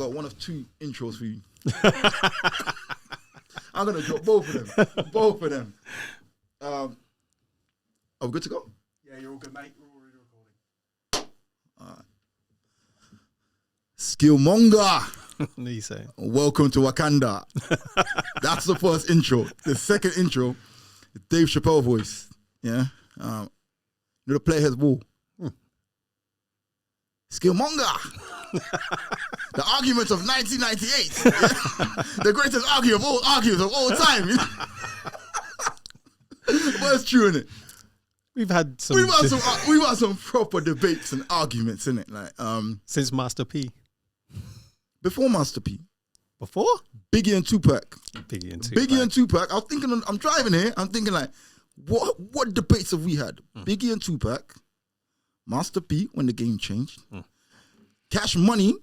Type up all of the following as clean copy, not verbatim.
got one of two intros for you. I'm gonna drop both of them. Both of them. Are we good to go? Yeah, you're all good, mate. We're already recording. Skillmonger. What are you saying? Welcome to Wakanda. That's the first intro. The second intro, Dave Chappelle voice. Yeah. You know the Playhead's Wall. Skillmonger. The arguments of 1998. Yeah? The greatest arguments of all time. But it's true, innit? We've had some. We've had some proper debates and arguments, innit? Like since Master P. Before Master P. Before? Biggie and Tupac. Biggie and Tupac. I was thinking, I'm driving here. I'm thinking like, what debates have we had? Biggie and Tupac. Master P when the game changed. Cash Money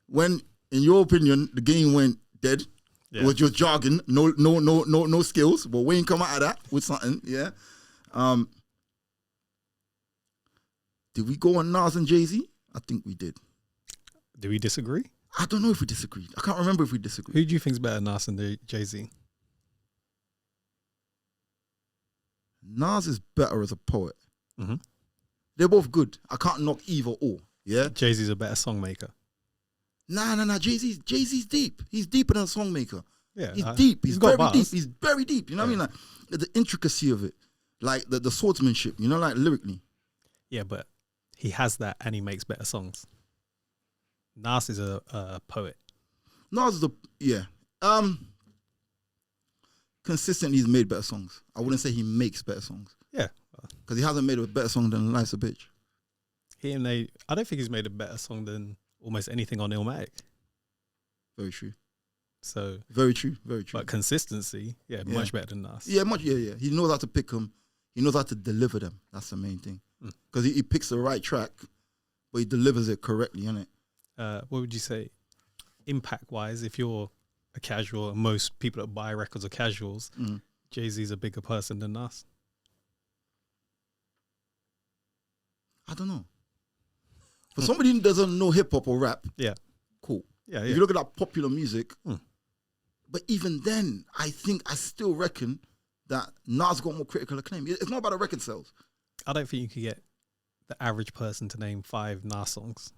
when, in your opinion, the game went dead. Yeah. It was just jargon, no skills. But Wayne come out of that with something, yeah. Did we go on Nas and Jay-Z? I think we did. Do we disagree? I don't know if we disagreed. I can't remember if we disagreed. Who do you think's better, Nas and Jay-Z? Nas is better as a poet. Mm-hmm. They're both good. I can't knock either or. Yeah. Jay-Z's a better song maker. Nah. Jay-Z's deep. He's deeper than a song maker. Yeah. He's deep. He's very bars. deep. He's very deep. You know what I mean? Like the intricacy of it. Like the swordsmanship, you know, like lyrically. Yeah, but he has that and he makes better songs. Nas is a poet. Nas is consistently he's made better songs. I wouldn't say he makes better songs. Yeah. Because he hasn't made a better song than Life's a Bitch. I don't think he's made a better song than almost anything on Illmatic. Very true. So very true. But consistency, much better than Nas. Yeah, yeah. He knows how to pick them. He knows how to deliver them. That's the main thing. Because he picks the right track, but he delivers it correctly, innit? What would you say, impact-wise, if you're a casual, and most people that buy records are casuals, Jay-Z's a bigger person than Nas? I don't know. For somebody who doesn't know hip-hop or rap, cool. Yeah. If you look at that popular music, but even then, I still reckon that Nas got more critical acclaim. It's not about the record sales. I don't think you could get the average person to name 5 Nas songs.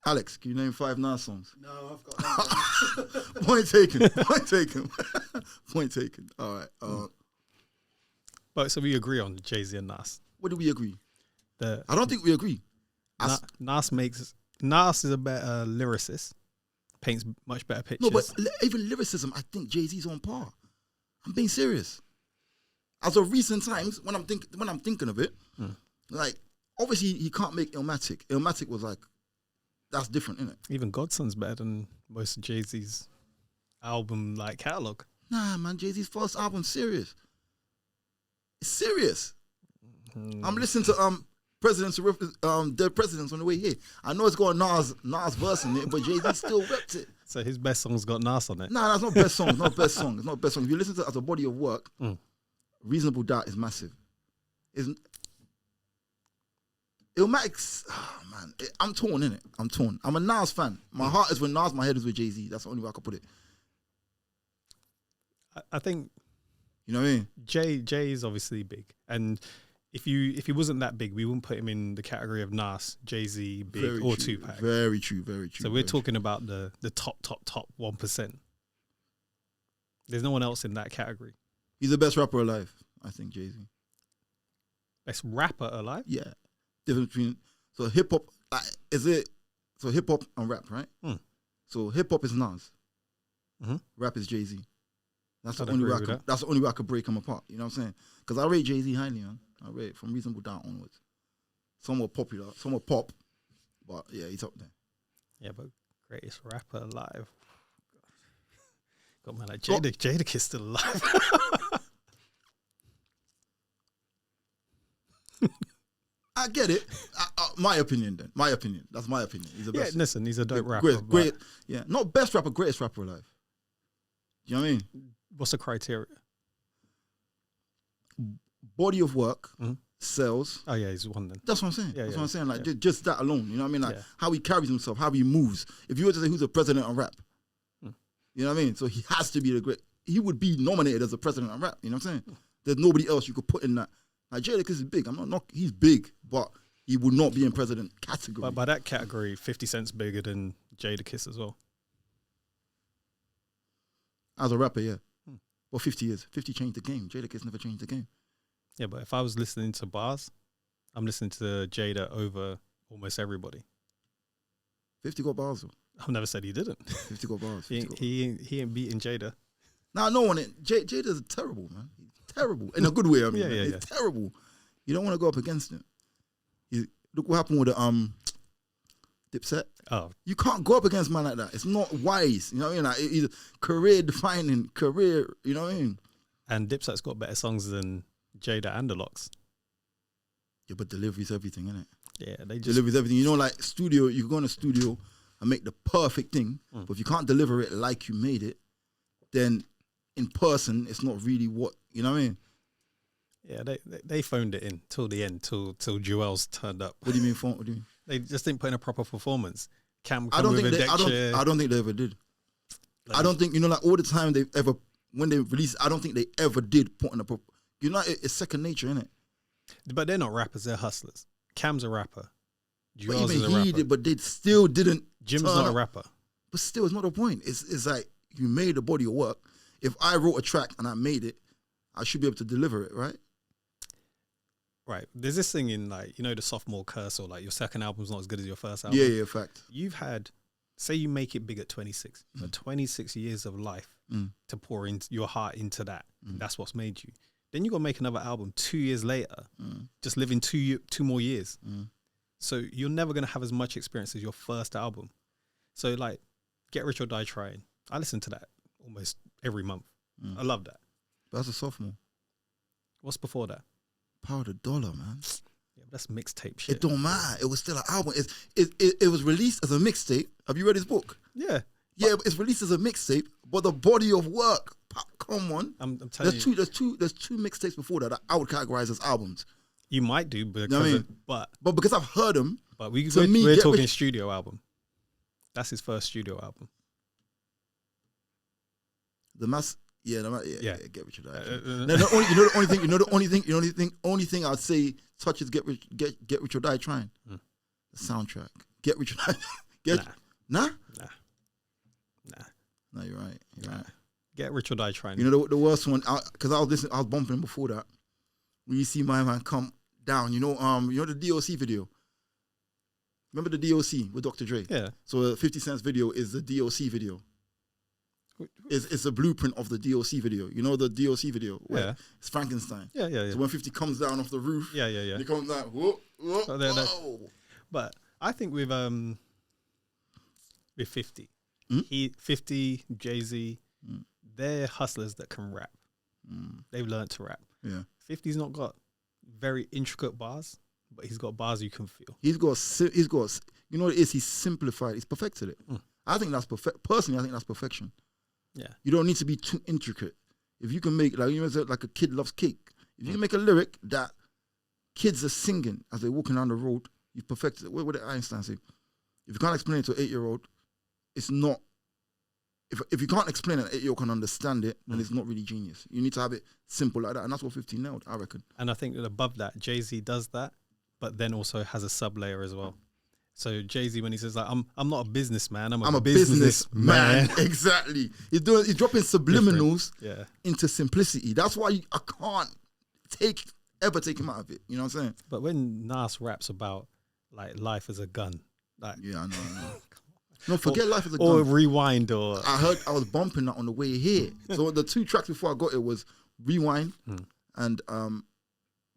Alex, can you name 5 Nas songs? No, I've got that. Point taken. Point taken. All right. But so we agree on Jay-Z and Nas. What do we agree? I don't think we agree. Nas is a better lyricist, paints much better pictures. No, but even lyricism, I think Jay-Z's on par. I'm being serious. As of recent times, when I'm thinking of it, like obviously he can't make Illmatic. Illmatic was like, that's different, isn't it? Even Godson's better than most of Jay-Z's album catalog. Nah, man, Jay-Z's first album serious. It's serious. I'm listening to Dead Presidents on the way here. I know it's got a Nas verse in it, but Jay-Z still repped it. So his best song's got Nas on it? Nah, that's not best song. It's not best song. It's not best song. If you listen to it as a body of work, Reasonable Doubt is massive. Illmatic's, man, I'm torn, innit? I'm torn. I'm a Nas fan. My heart is with Nas, my head is with Jay-Z. That's the only way I could put it. I think, you know what I mean? Jay is obviously big, and if he wasn't that big, we wouldn't put him in the category of Nas, Jay-Z, Big, very or true. Tupac. Very true. So we're talking about the top 1%. There's no one else in that category. He's the best rapper alive, I think, Jay-Z. Best rapper alive? Yeah. Difference between hip hop hip hop and rap, right? So hip hop is Nas, rap is Jay-Z. That's the only way I could break them apart. You know what I'm saying? Because I rate Jay-Z highly, man. I rate from Reasonable Doubt onwards. Some were popular, some were pop, but yeah, he's up there. Yeah, but greatest rapper alive. Got man like Jadakiss still alive. I get it. My opinion, then. My opinion. That's my opinion. He's the best. Yeah, listen, he's a dope rapper. Great. Yeah, not best rapper, greatest rapper alive. You know what I mean? What's the criteria? Body of work, sales. Oh yeah, he's one then. That's what I'm saying. Yeah, That's yeah, what I'm saying. Like yeah. just that alone. You know what I mean? Like Yeah. how he carries himself, how he moves. If you were to say who's the president of rap, you know what I mean? So he has to be the great. He would be nominated as the president of rap. You know what I'm saying? There's nobody else you could put in that. Like Jadakiss is big. I'm not. He's big, but he would not be in president category. But by that category, 50 Cent's bigger than Jadakiss as well. As a rapper, yeah. Well, 50 years. 50 changed the game. Jadakiss never changed the game. Yeah, but if I was listening to bars, I'm listening to Jada over almost everybody. 50 got bars though. I've never said he didn't. 50 got bars. He ain't beating Jada. Nah, no one. Jada's terrible, man. He's terrible. In a good way, I mean. Yeah. He's terrible. You don't want to go up against him. Look what happened with the Dipset. Oh. You can't go up against a man like that. It's not wise. You know what I mean? Like, he's career defining, you know what I mean? And Dipset's got better songs than Jada and the Locks. Yeah, but delivery's everything, isn't it? Yeah, they just... Delivery's everything. You know, like studio, you can go in a studio and make the perfect thing, but if you can't deliver it like you made it, then in person, it's not really what, you know what I mean? Yeah, they phoned it in till the end, till Jewels turned up. What do you mean phone? What do you mean? They just didn't put in a proper performance. I don't think they ever did. Like, I don't think, you know, like all the time when they released, I don't think they ever did put in you know, it's second nature, isn't it? But they're not rappers, they're hustlers. Cam's a rapper. But even he did, but they still didn't. Jim's not a rapper. But still, it's not the point. It's like you made a body of work. If I wrote a track and I made it, I should be able to deliver it, right? Right. There's this thing in, like, you know, the sophomore curse, or like your second album's not as good as your first album. Yeah, fact. You've had, say you make it big at 26, but 26 years of life to pour in your heart into that. That's what's made you. Then you got to make another album 2 years later, just living two more years. So you're never going to have as much experience as your first album. So like, Get Rich or Die Trying. I listen to that almost every month. I love that. But that's a sophomore. What's before that? Power the Dollar, man. Yeah, but that's mixtape shit. It don't matter. It was still an album. It was released as a mixtape. Have you read his book? Yeah. Yeah, it's released as a mixtape, but the body of work, come on. I'm telling you. There's two mixtapes before that I would categorize as albums. You might do, because you know what I mean? But because I've heard them. But we're talking studio album. That's his first studio album. Get Rich or Die. The only thing I'd say touches Get Rich or Die Trying. The soundtrack. Get Rich or Die. Nah, you're right. Get Rich or Die Trying. You know the worst one, because I was bumping before that. When you see my man come down, you know the DOC video. Remember the DOC with Dr. Dre? Yeah. So the 50 Cent's video is the DOC video. It's a blueprint of the DOC video. You know the DOC video? Where it's Frankenstein. Yeah. So when 50 comes down off the roof, he comes down, whoa. But I think with 50, 50, Jay-Z, they're hustlers that can rap. They've learned to rap. Yeah. 50's not got very intricate bars, but he's got bars you can feel. He's got, you know what it is? He's simplified. He's perfected it. I think that's perfect. Personally, I think that's perfection. Yeah. You don't need to be too intricate. If you can make, like, you know, like a kid loves cake. If you can make a lyric that kids are singing as they're walking down the road, you've perfected it. What did Einstein say? If you can't explain it to an 8-year-old, it's not, if you can't explain it, an 8-year-old can understand it, then it's not really genius. You need to have it simple like that. And that's what 50 nailed, I reckon. And I think that above that, Jay-Z does that, but then also has a sub-layer as well. So Jay-Z, when he says, like, I'm not a businessman, I'm a businessman. Exactly. He's dropping subliminals into simplicity. That's why I can't ever take him out of it. You know what I'm saying? But when Nas raps about, like, life as a gun, like, yeah, I know. No, forget life as a gun. Or Rewind, or I was bumping that on the way here. So the two tracks before I got it was Rewind and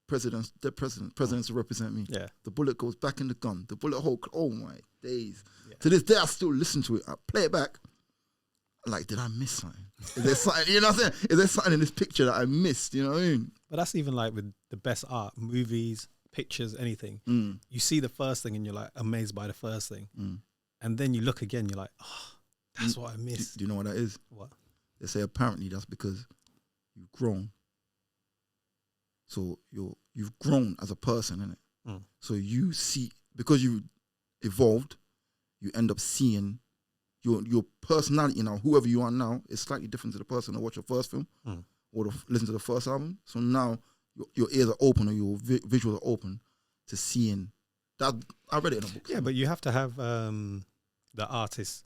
Presidents to Represent Me. Yeah. The bullet goes back in the gun. The bullet hole. Oh my days. Yeah. To this day, I still listen to it. I play it back. Like, did I miss something? Is there something? You know what I'm saying? Is there something in this picture that I missed? You know what I mean? But that's even like with the best art, movies, pictures, anything. You see the first thing and you're like amazed by the first thing, and then you look again, you're like, oh, that's what I missed. Do you know what that is? What? They say apparently that's because you've grown. So you've grown as a person, innit? So you see, because you evolved, you end up seeing your personality now, whoever you are now, is slightly different to the person that watched your first film or listen to the first album. So now your ears are open, or your visuals are open to seeing that. I read it in a book. Yeah, but you have to have the artist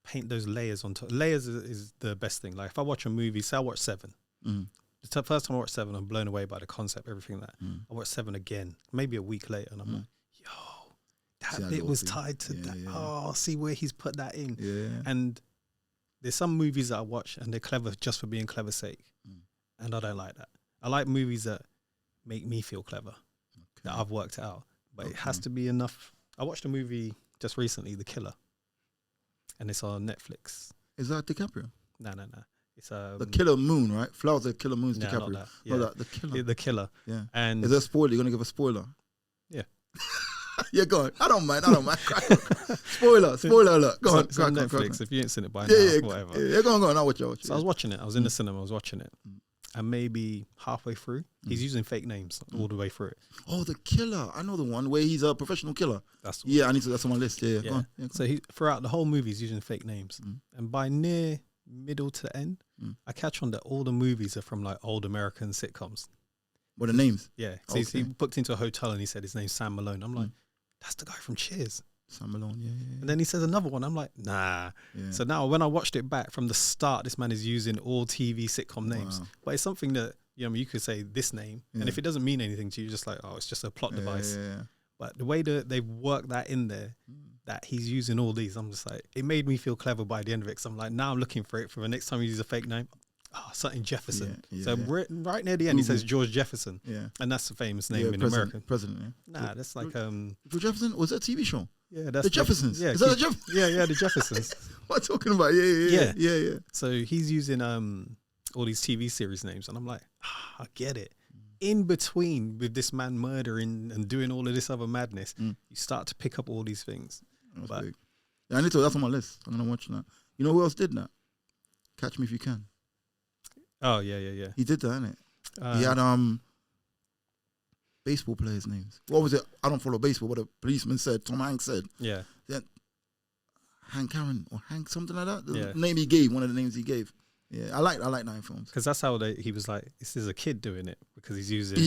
paint those layers on top. Layers is the best thing. Like if I watch a movie, say I watch Seven. The first time I watched Seven, I'm blown away by the concept, everything that. I watched Seven again, maybe a week later, and I'm like, yo, that bit was tied to that. Yeah. Oh, see where he's put that in. Yeah. And there's some movies that I watch and they're clever just for being clever's sake. And I don't like that. I like movies that make me feel clever, that I've worked out. But it has to be enough. I watched a movie just recently, The Killer. And it's on Netflix. Is that DiCaprio? No. It's The Killer Moon, right? Flowers of Killer Moon's DiCaprio. Not that. Yeah. Not that, The Killer. Yeah, The Killer. Yeah. And is there a spoiler? You're going to give a spoiler? Yeah. Yeah, go on. I don't mind. Spoiler alert. Go on. It's on Netflix. If you ain't seen it by now, whatever. Yeah, go on. I'll watch it. So I was watching it. I was in the cinema. I was watching it. And maybe halfway through, he's using fake names all the way through it. Oh, The Killer. I know the one where he's a professional killer. That's that's on my list. Yeah. Go on. So throughout the whole movie, he's using fake names. And by near middle to end, I catch on that all the movies are from like old American sitcoms. What the names? Yeah. So he booked into a hotel and he said his name's Sam Malone. I'm like, that's the guy from Cheers. Sam Malone, yeah. And then he says another one. I'm like, nah. Yeah. So now when I watched it back from the start, this man is using all TV sitcom names. Wow. But it's something that, you could say this name. Yeah. And if it doesn't mean anything to you, just like, oh, it's just a plot device. Yeah. But the way that they've worked that in there, that he's using all these, I'm just like, it made me feel clever by the end of it. Because I'm like, now I'm looking for it for the next time you use a fake name. Oh, something Jefferson. So right near the end, he says George Jefferson. Yeah. And that's a famous name in America. President, Nah, that's like... George Jefferson? Was that a TV show? Yeah, that's the Jeffersons. Yeah, is that the Jeffersons? Yeah, the Jeffersons. What am I talking about? Yeah. So he's using all these TV series names, and I'm like, I get it. In between with this man murdering and doing all of this other madness, you start to pick up all these things. That's big. Yeah, that's on my list. I'm gonna watch that. You know who else did that? Catch Me If You Can. Oh yeah. He did that, innit? He had baseball players' names. What was it? I don't follow baseball. What a policeman said. Tom Hanks said. Yeah. Hank Aaron or Hank something like that. The name he gave. One of the names he gave. Yeah, I like nine films because that's how he was like. This is a kid doing it because he's using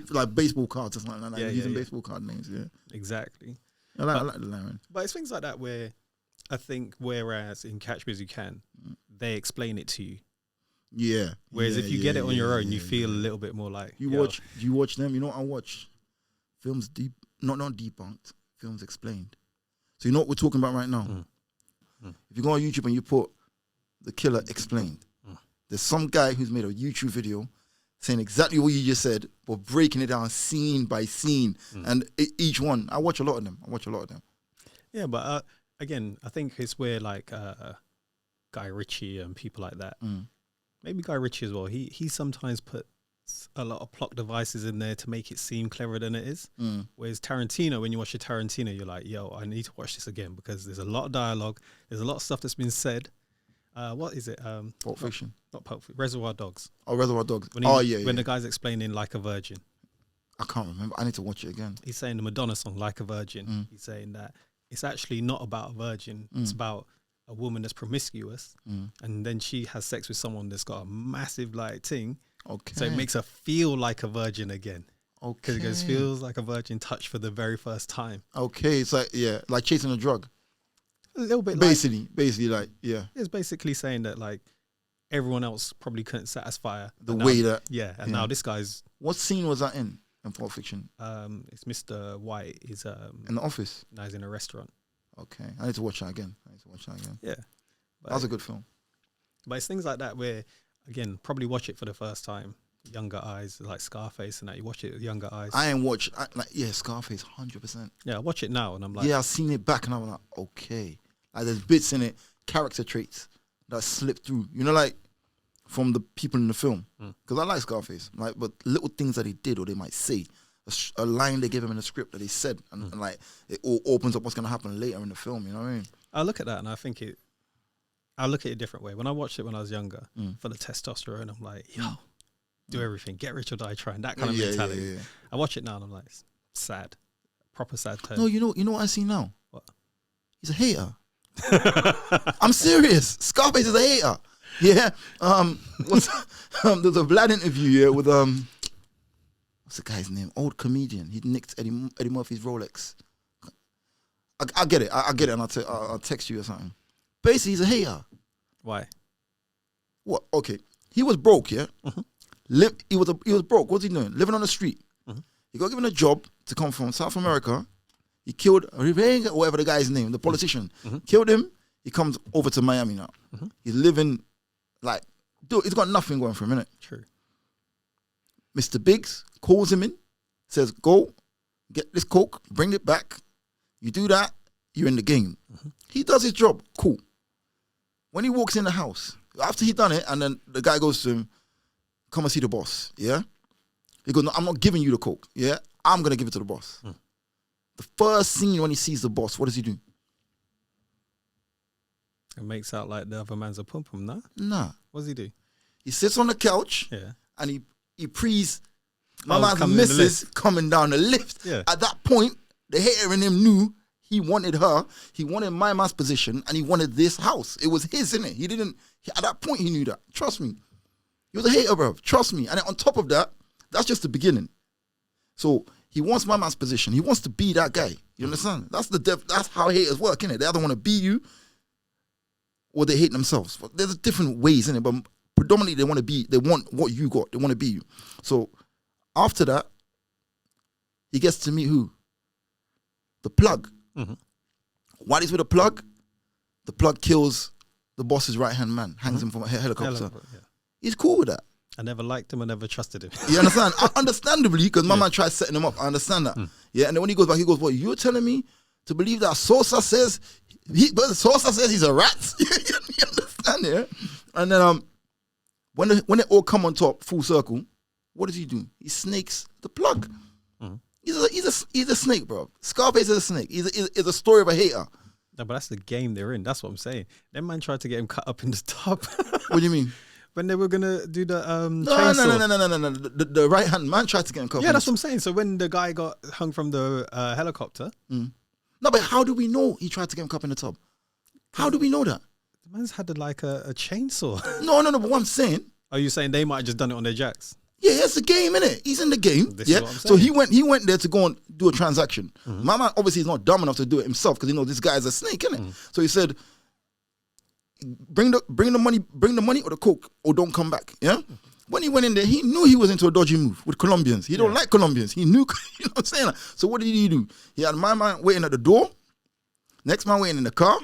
like baseball cards or something like that. Using baseball card names. Yeah, exactly. I like the line. But it's things like that where I think whereas in Catch Me As You Can, they explain it to you. Yeah. Whereas if you get it on your own, you feel a little bit more like you watch. Do you watch them? You know, I watch films not debunked, films explained. So you know what we're talking about right now. If you go on YouTube and you put The Killer Explained, there's some guy who's made a YouTube video saying exactly what you just said, but breaking it down scene by scene, and each one. I watch a lot of them. Yeah, but again, I think it's where like Guy Ritchie and people like that. Maybe Guy Ritchie as well. He sometimes puts a lot of plot devices in there to make it seem cleverer than it is. Whereas Tarantino, when you watch a Tarantino, you're like, yo, I need to watch this again because there's a lot of dialogue. There's a lot of stuff that's been said. What is it? Pulp Fiction. Not Pulp Fiction. Reservoir Dogs. Oh, Reservoir Dogs. When the guy's explaining Like a Virgin. I can't remember. I need to watch it again. He's saying the Madonna song, Like a Virgin. He's saying that it's actually not about a virgin. It's about a woman that's promiscuous, and then she has sex with someone that's got a massive like thing. Okay. So it makes her feel like a virgin again. Okay. Because it goes, feels like a virgin touch for the very first time. Okay. It's like, like chasing a drug. A little bit basically like, yeah. It's basically saying that like everyone else probably couldn't satisfy her. The way that. Yeah. And now this guy's. What scene was that in Pulp Fiction? It's Mr. White. He's in the office. Now he's in a restaurant. Okay. I need to watch that again. Yeah. That was a good film. But it's things like that where, again, probably watch it for the first time. Younger eyes, like Scarface and that. You watch it with younger eyes. I ain't watch, Scarface, 100%. Yeah, I watch it now and I'm like... Yeah, I've seen it back and I'm like, okay. Like there's bits in it, character traits that slip through. You know, like from the people in the film. Because I like Scarface. Like, but little things that he did or they might say. A line they give him in the script that he said, and like it all opens up what's going to happen later in the film. You know what I mean? I look at that and I look at it a different way. When I watched it when I was younger, for the testosterone, I'm like, yo, do everything, get rich or die trying, that kind of mentality. Yeah. I watch it now and I'm like, sad, proper sad turn. No, you know what I see now? What? He's a hater. I'm serious. Scarface is a hater. Yeah. There's a Vlad interview with what's the guy's name? Old comedian. He nicked Eddie Murphy's Rolex. I get it. I get it, and I'll text you or something. Basically, he's a hater. Why? What? Okay. He was broke, yeah? He was broke. What's he doing? Living on the street. He got given a job to come from South America. He killed, whatever the guy's name, the politician. Killed him. He comes over to Miami now. He's living like, dude, he's got nothing going for him, innit? True. Mr. Biggs calls him in, says, go, get this coke, bring it back. You do that, you're in the game. He does his job, cool. When he walks in the house, after he done it, and then the guy goes to him, come and see the boss, yeah? He goes, no, I'm not giving you the coke, yeah? I'm going to give it to the boss. The first scene when he sees the boss, what does he do? It makes out like the other man's a pum-pum, nah? Nah. What does he do? He sits on the couch, and he prees my man's missus coming down the lift. Yeah. At that point, the hater in him knew he wanted her, he wanted my man's position, and he wanted this house. It was his, innit? He didn't, at that point he knew that. Trust me. He was a hater, bro. Trust me. And then on top of that, that's just the beginning. So he wants my man's position. He wants to be that guy. You understand? That's how haters work, innit? They either want to be you or they hate themselves. But there's different ways, innit? But predominantly they want what you got. They want to be you. So after that, he gets to meet who? The plug. While he's with the plug kills the boss's right-hand man, hangs him from a helicopter. He's cool with that. I never liked him. I never trusted him. You understand? Understandably, because my man tried setting him up. I understand that. Yeah, and then when he goes back, he goes, "What? You're telling me to believe that Sosa says he's a rat?" You understand? Yeah. And then when it all come on top, full circle, what does he do? He snakes the plug. He's a snake, bro. Scarface is a snake. He's a story of a hater. No, but that's the game they're in. That's what I'm saying. That man tried to get him cut up in the top. What do you mean? When they were gonna do the chainsaw. No. The right hand man tried to get him cut. Yeah, that's what I'm saying. So when the guy got hung from the helicopter. No, but how do we know he tried to get him cut in the top? How do we know that? The man's had a chainsaw. No. But what I'm saying. Are you saying they might have just done it on their jacks? Yeah, it's a game, innit? He's in the game. Yeah. So he went there to go and do a transaction. My man obviously is not dumb enough to do it himself because he knows this guy is a snake, innit? So he said, bring the money or the coke or don't come back. Yeah. When he went in there, he knew he was into a dodgy move with Colombians. He don't like Colombians. He knew, you know what I'm saying? So what did he do? He had my man waiting at the door. Next man waiting in the car.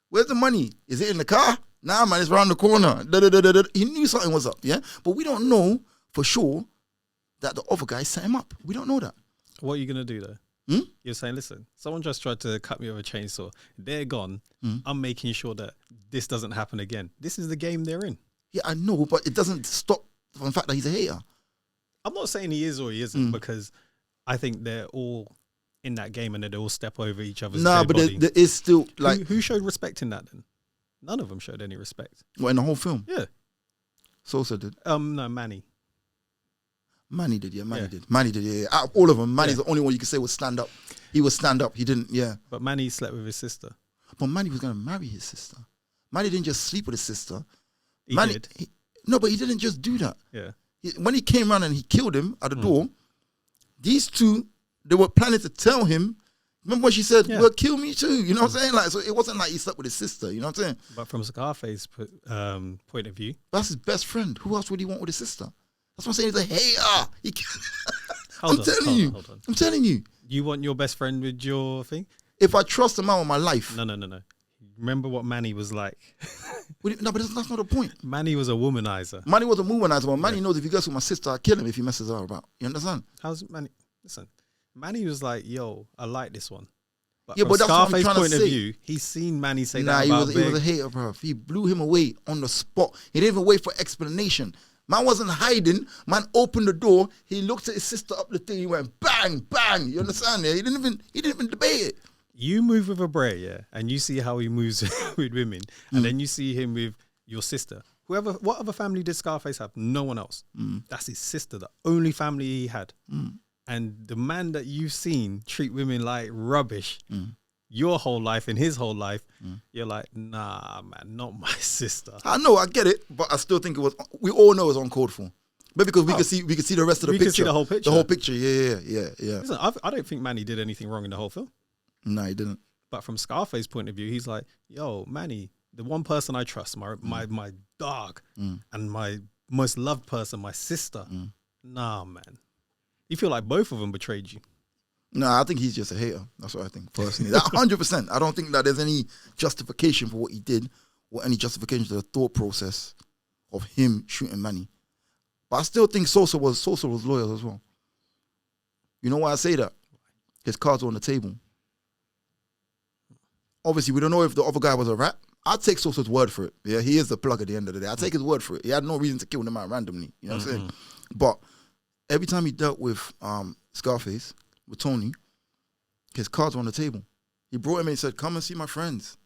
Where's the money? Is it in the car? Nah, man, it's around the corner. He knew something was up, yeah? But we don't know for sure that the other guy set him up. We don't know that. What are you going to do, though? You're saying, listen, someone just tried to cut me with a chainsaw. They're gone. I'm making sure that this doesn't happen again. This is the game they're in. Yeah, I know, but it doesn't stop from the fact that he's a hater. I'm not saying he is or he isn't because I think they're all in that game and they all step over each other's dead body. There is still like... Who showed respect in that then? None of them showed any respect. What, in the whole film? Yeah. Sosa did. No, Manny. Manny did, yeah. Manny did, yeah. Out of all of them, Manny's the only one you could say was stand up. He was stand up. He didn't, yeah. But Manny slept with his sister. But Manny was going to marry his sister. Manny didn't just sleep with his sister. He did. No, but he didn't just do that. Yeah. When he came around and he killed him at the door, these two, they were planning to tell him. Remember when she said, well, kill me too? You know what I'm saying? Like, so it wasn't like he slept with his sister. You know what I'm saying? But from Scarface's point of view. That's his best friend. Who else would he want with his sister? That's what I'm saying. He's a hater. Hold on. I'm telling you. You want your best friend with your thing? If I trust a man with my life. No. Remember what Manny was like. No, but that's not the point. Manny was a womanizer. Manny was a womanizer, but Manny knows if he goes with my sister, I'll kill him if he messes her about. You understand? How's Manny? Listen, Manny was like, yo, I like this one. But yeah, but that's what I'm trying point to of say. View, he's seen Manny say that about he was a hater, bro. He blew him away on the spot. He didn't even wait for explanation. Man wasn't hiding. Man opened the door. He looked at his sister up the thing. He went bang, bang. You understand? Yeah? He didn't even debate it. You move with a Bray, yeah, and you see how he moves with women, and then you see him with your sister. What other family did Scarface have? No one else. That's his sister, the only family he had. And the man that you've seen treat women like rubbish your whole life and his whole life, you're like, nah, man, not my sister. I know, I get it, but I still think it was. We all know it was uncalled for, but because we could see the rest of the picture. We could see the whole picture. The whole picture, yeah. Listen, I don't think Manny did anything wrong in the whole film. No, he didn't. But from Scarface's point of view, he's like, yo, Manny, the one person I trust, my dog, and my most loved person, my sister. Nah, man. You feel like both of them betrayed you. No, I think he's just a hater. That's what I think, personally. That 100%. I don't think that there's any justification for what he did or any justification to the thought process of him shooting Manny. But I still think Sosa was loyal as well. You know why I say that? His cards were on the table. Obviously, we don't know if the other guy was a rat. I'd take Sosa's word for it. Yeah, he is the plug at the end of the day. I'd take his word for it. He had no reason to kill the man randomly. You know what I'm saying? But every time he dealt with Scarface, with Tony, his cards were on the table. He brought him in and said, come and see my friends.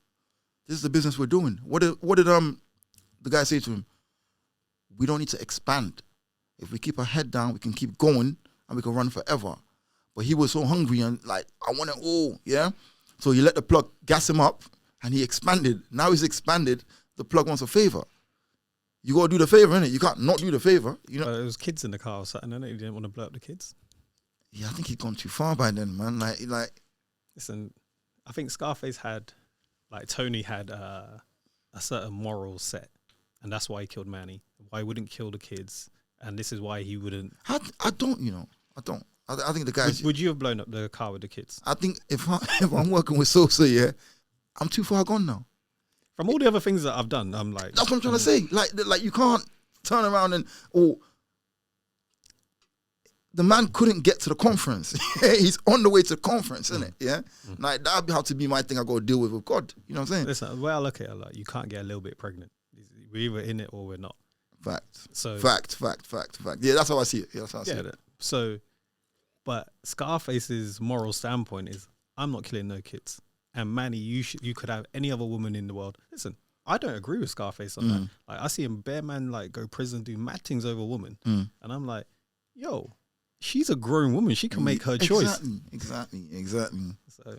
This is the business we're doing. What did the guy say to him? We don't need to expand. If we keep our head down, we can keep going and we can run forever. But he was so hungry and like, I want it all, yeah? So he let the plug gas him up and he expanded. Now he's expanded. The plug wants a favor. You got to do the favor, innit? You can't not do the favor. You know? There was kids in the car or something, innit? You didn't want to blow up the kids. Yeah, I think he'd gone too far by then, man. Like. Listen, I think Scarface had, like Tony had a certain moral set. And that's why he killed Manny. Why he wouldn't kill the kids. And this is why he wouldn't. I don't. I think the guys. Would you have blown up the car with the kids? I think if I'm working with Sosa, yeah, I'm too far gone now. From all the other things that I've done, I'm like. That's what I'm trying to say. Like you can't turn around and the man couldn't get to the conference. He's on the way to the conference, isn't it? Yeah, like that would have to be my thing. I got to deal with God. You know what I'm saying? Listen, the way I look at it, like you can't get a little bit pregnant. We're either in it or we're not. Fact. So fact. Yeah, that's how I see it. Yeah, that's how I see it. So, but Scarface's moral standpoint is, I'm not killing no kids. And Manny, you could have any other woman in the world. Listen, I don't agree with Scarface on that. Like I see him bare man like go prison, do mad things over a woman, and I'm like, yo, she's a grown woman. She can make her choice. Exactly. So,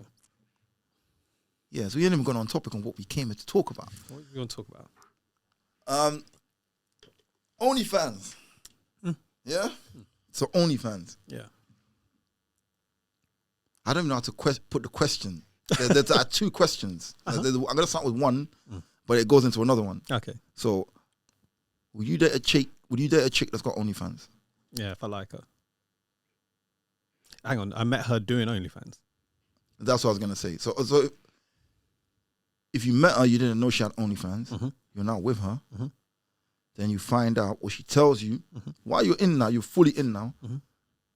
yeah, so we ain't even gone on topic on what we came here to talk about. What are we going to talk about? OnlyFans. Yeah? So OnlyFans. Yeah. I don't even know how to put the question. There's two questions. I'm going to start with one, but it goes into another one. Okay. So, would you date a chick that's got OnlyFans? Yeah, if I like her. Hang on, I met her doing OnlyFans. That's what I was going to say. So if you met her, you didn't know she had OnlyFans, you're now with her, then you find out, or she tells you, while you're in now, you're fully in now,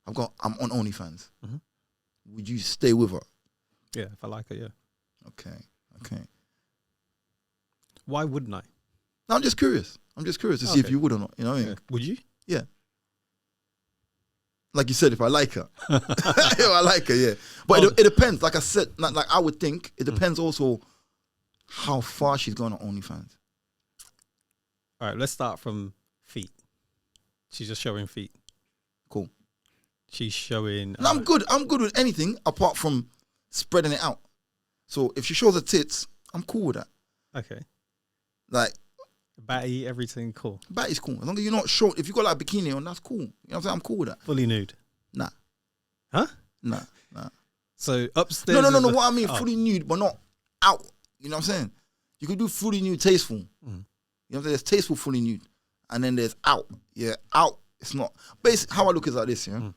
I'm on OnlyFans. Would you stay with her? Yeah, if I like her, yeah. Okay. Why wouldn't I? No, I'm just curious. To see if you would or not. You know what I mean? Would you? Yeah. Like you said, if I like her. If I like her, yeah. But it depends. Like I said, like I would think, it depends also how far she's going on OnlyFans. All right, let's start from feet. She's just showing feet. Cool. She's showing... No, I'm good. I'm good with anything apart from spreading it out. So if she shows her tits, I'm cool with that. Okay. Like... Batty, everything, cool. Batty's cool. As long as you're not short. If you got like a bikini on, that's cool. You know what I'm saying? I'm cool with that. Fully nude? Nah. Huh? Nah. So upstairs... No. What I mean, fully nude, but not out. You know what I'm saying? You could do fully nude tasteful. You know what I'm saying? There's tasteful fully nude. And then there's out. Yeah, out. It's not... Basically, how I look is like this, yeah?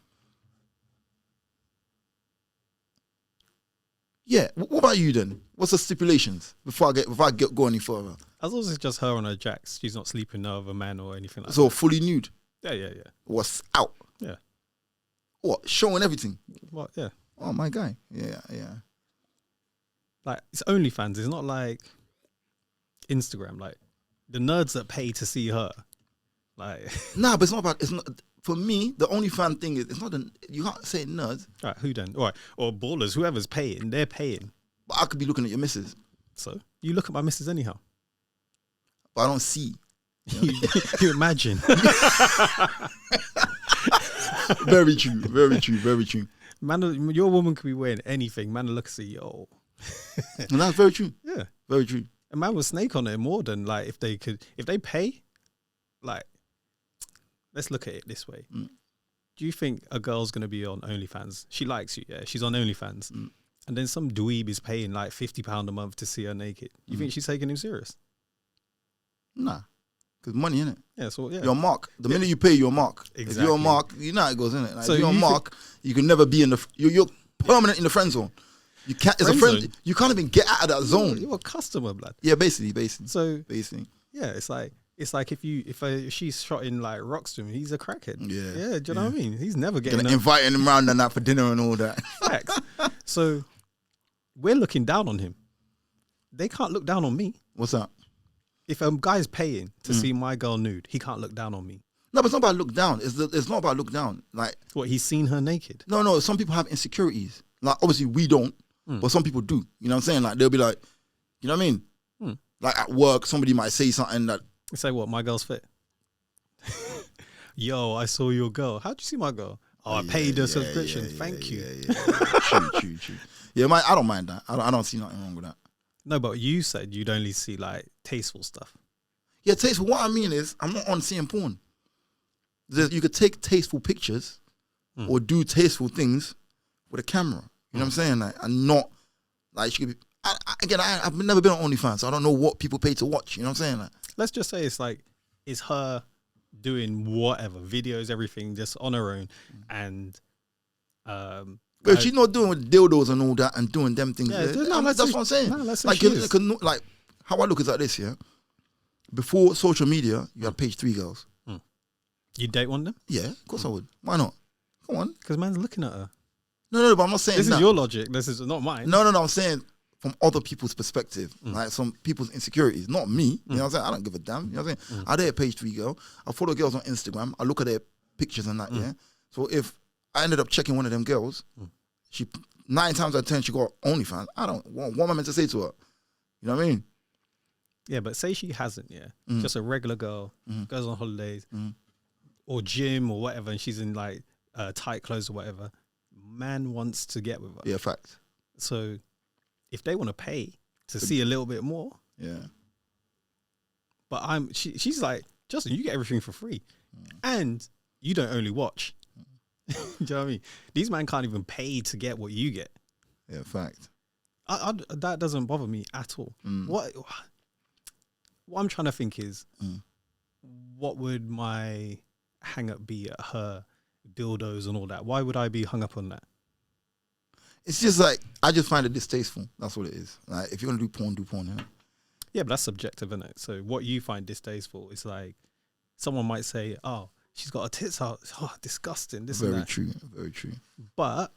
Yeah. What about you then? What's the stipulations before I go any further? As long as it's just her on her jacks, she's not sleeping with no other man or anything like that. So fully nude? Yeah. What's out? Yeah. What? Showing everything? What? Yeah. Oh, my guy. Yeah. Like, it's OnlyFans. It's not like Instagram. Like, the nerds that pay to see her. Like... Nah, but it's not about... It's not... For me, the OnlyFans thing is... It's not... You can't say nerds. All right, who then? All right. Or ballers. Whoever's paying. They're paying. But I could be looking at your missus. So? You look at my missus anyhow. But I don't see. You imagine. Very true. Very true. Very true. Man, your woman could be wearing anything. Man, look and say, yo. And that's very true. Yeah. Very true. A man will snake on it more than like if they pay, like, let's look at it this way. Do you think a girl's gonna be on OnlyFans? She likes you, yeah. She's on OnlyFans, and then some dweeb is paying like £50 a month to see her naked. You think she's taking him serious? Nah, because money, innit? Yeah, so yeah. Your mark. The minute you pay, your mark. Exactly. If you're a mark, you know how it goes, innit? Like, So if you're a mark, you can never be in the. You're permanent in the friend zone. You can't. It's a friend. Zone? You can't even get out of that zone. You're a customer, blood. Yeah, basically. So basically. yeah, it's like if she's shot in like rocks to him, he's a crackhead. Yeah. Do you know what I mean? He's never getting Inviting him around and that for dinner and all that. facts. So we're looking down on him. They can't look down on me. What's that? If a guy's paying to see my girl nude, he can't look down on me. No, but it's not about look down. It's not about look down. Like, What, he's seen her naked? no. Some people have insecurities. Like, obviously we don't, but some people do. You know what I'm saying? Like, they'll be like, you know what I mean? Like at work, somebody might say something that. Say what? My girl's fit. Yo, I saw your girl. How'd you see my girl? Oh, I paid the subscription. Thank you. True. Yeah, I don't mind that. I don't see nothing wrong with that. No, but you said you'd only see like tasteful stuff. Yeah, tasteful. What I mean is, I'm not on seeing porn. You could take tasteful pictures or do tasteful things with a camera. You know what I'm saying? Like, and not like she could be. I've never been on OnlyFans, so I don't know what people pay to watch. You know what I'm saying? Like, Let's just say it's her doing whatever videos, everything, just on her own, and but if she's not doing with dildos and all that and doing them things, that's what I'm saying. Like how I look is like this, yeah. Before social media, you had page 3 girls. You date one of them? Yeah, of course I would. Why not? Come on. Because man's looking at her. No, but I'm not saying this is your logic. This is not mine. No. I'm saying from other people's perspective, like some people's insecurities, not me. You know what I'm saying? I don't give a damn. You know what I'm saying? I date a page 3 girl. I follow girls on Instagram. I look at their pictures and that. Yeah. So if I ended up checking one of them girls, she 9 times out of 10 she got OnlyFans. What am I meant to say to her? You know what I mean? Yeah, but say she hasn't. Yeah, just a regular girl goes on holidays or gym or whatever, and she's in like tight clothes or whatever. Man wants to get with her. Yeah, fact. So if they want to pay to see a little bit more, yeah. But she's like, Justin, you get everything for free, and you don't only watch. Do you know what I mean? These men can't even pay to get what you get. Yeah, fact. That doesn't bother me at all. What I'm trying to think is, what would my hang up be at her dildos and all that? Why would I be hung up on that? It's just like, I just find it distasteful. That's what it is. Like, if you're gonna do porn, yeah. Yeah, but that's subjective, isn't it? So what you find distasteful is like, someone might say, "Oh, she's got her tits out. Oh, disgusting." This and that. Very true. But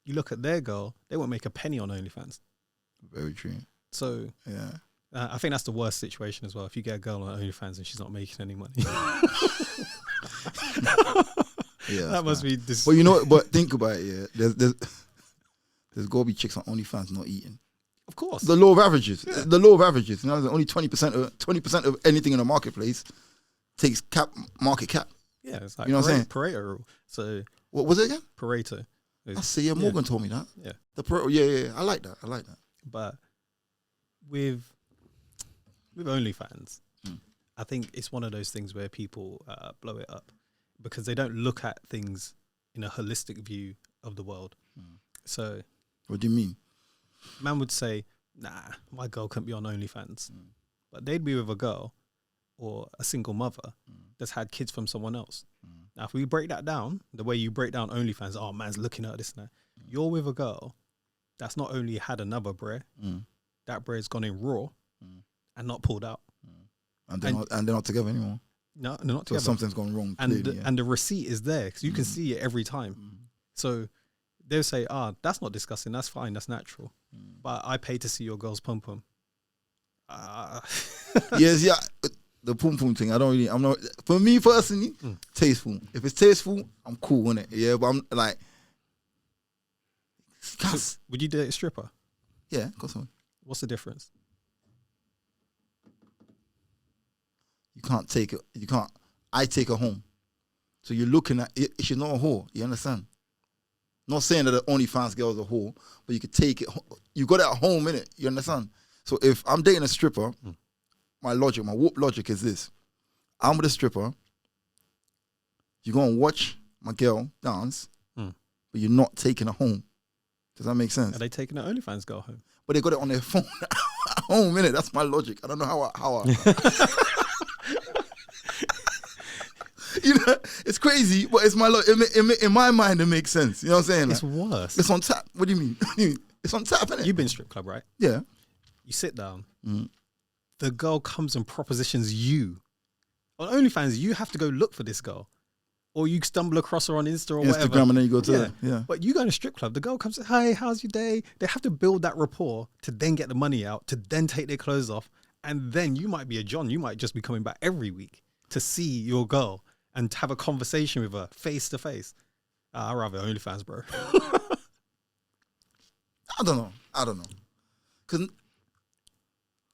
you look at their girl; they won't make a penny on OnlyFans. Very true. So yeah, I think that's the worst situation as well. If you get a girl on OnlyFans and she's not making any money. Yeah, that must be. But you know, but think about it. Yeah, there's got to be chicks on OnlyFans not eating. Of course, the law of averages. Yeah. The law of averages. You know, only 20% of anything in the marketplace takes market cap. Yeah, it's like, you know what I'm saying? Pareto rule. So what was it again? Pareto. I see. Yeah, Morgan told me that. Yeah, the Pareto. Yeah. I like that. But with OnlyFans, I think it's one of those things where people blow it up because they don't look at things in a holistic view of the world. So, what do you mean? Man would say, "Nah, my girl can't be on OnlyFans," but they'd be with a girl or a single mother that's had kids from someone else. Now, if we break that down, the way you break down OnlyFans, oh, man's looking at this and that. You're with a girl that's not only had another bre, that bre's gone in raw and not pulled out. And they're not together anymore. No, they're not together. So something's gone wrong. And clearly, and the receipt is there because you can see it every time. So they'll say, that's not disgusting. That's fine. That's natural. But I pay to see your girl's pum pum. Yes, yeah. The pum pum thing, I'm not, for me personally, tasteful. If it's tasteful, I'm cool with it. Yeah, but I'm like, so would you date a stripper? Yeah, of course I would. What's the difference? you can't take it. You can't. I take her home. So you're looking at it. She's not a whore. You understand? Not saying that the OnlyFans girl is a whore, but you could take it. You got it at home, innit? You understand? So if I'm dating a stripper, my warp logic is this: I'm with a stripper. You go and watch my girl dance, but you're not taking her home. Does that make sense? Are they taking the OnlyFans girl home? But they got it on their phone at home, innit? That's my logic. I don't know how I you know, it's crazy, but it's my in my mind, it makes sense. You know what I'm saying? It's worse. It's on tap. What do you mean? It's on tap, innit? You've been strip club, right? Yeah. You sit down. The girl comes and propositions you. On OnlyFans, you have to go look for this girl. Or you stumble across her on Insta or whatever. Instagram, and then you go to yeah. But you go in a strip club, the girl comes, hi, how's your day? They have to build that rapport to then get the money out, to then take their clothes off. And then you might be a John. You might just be coming back every week to see your girl and have a conversation with her face to face. I'd rather OnlyFans, bro. I don't know. Because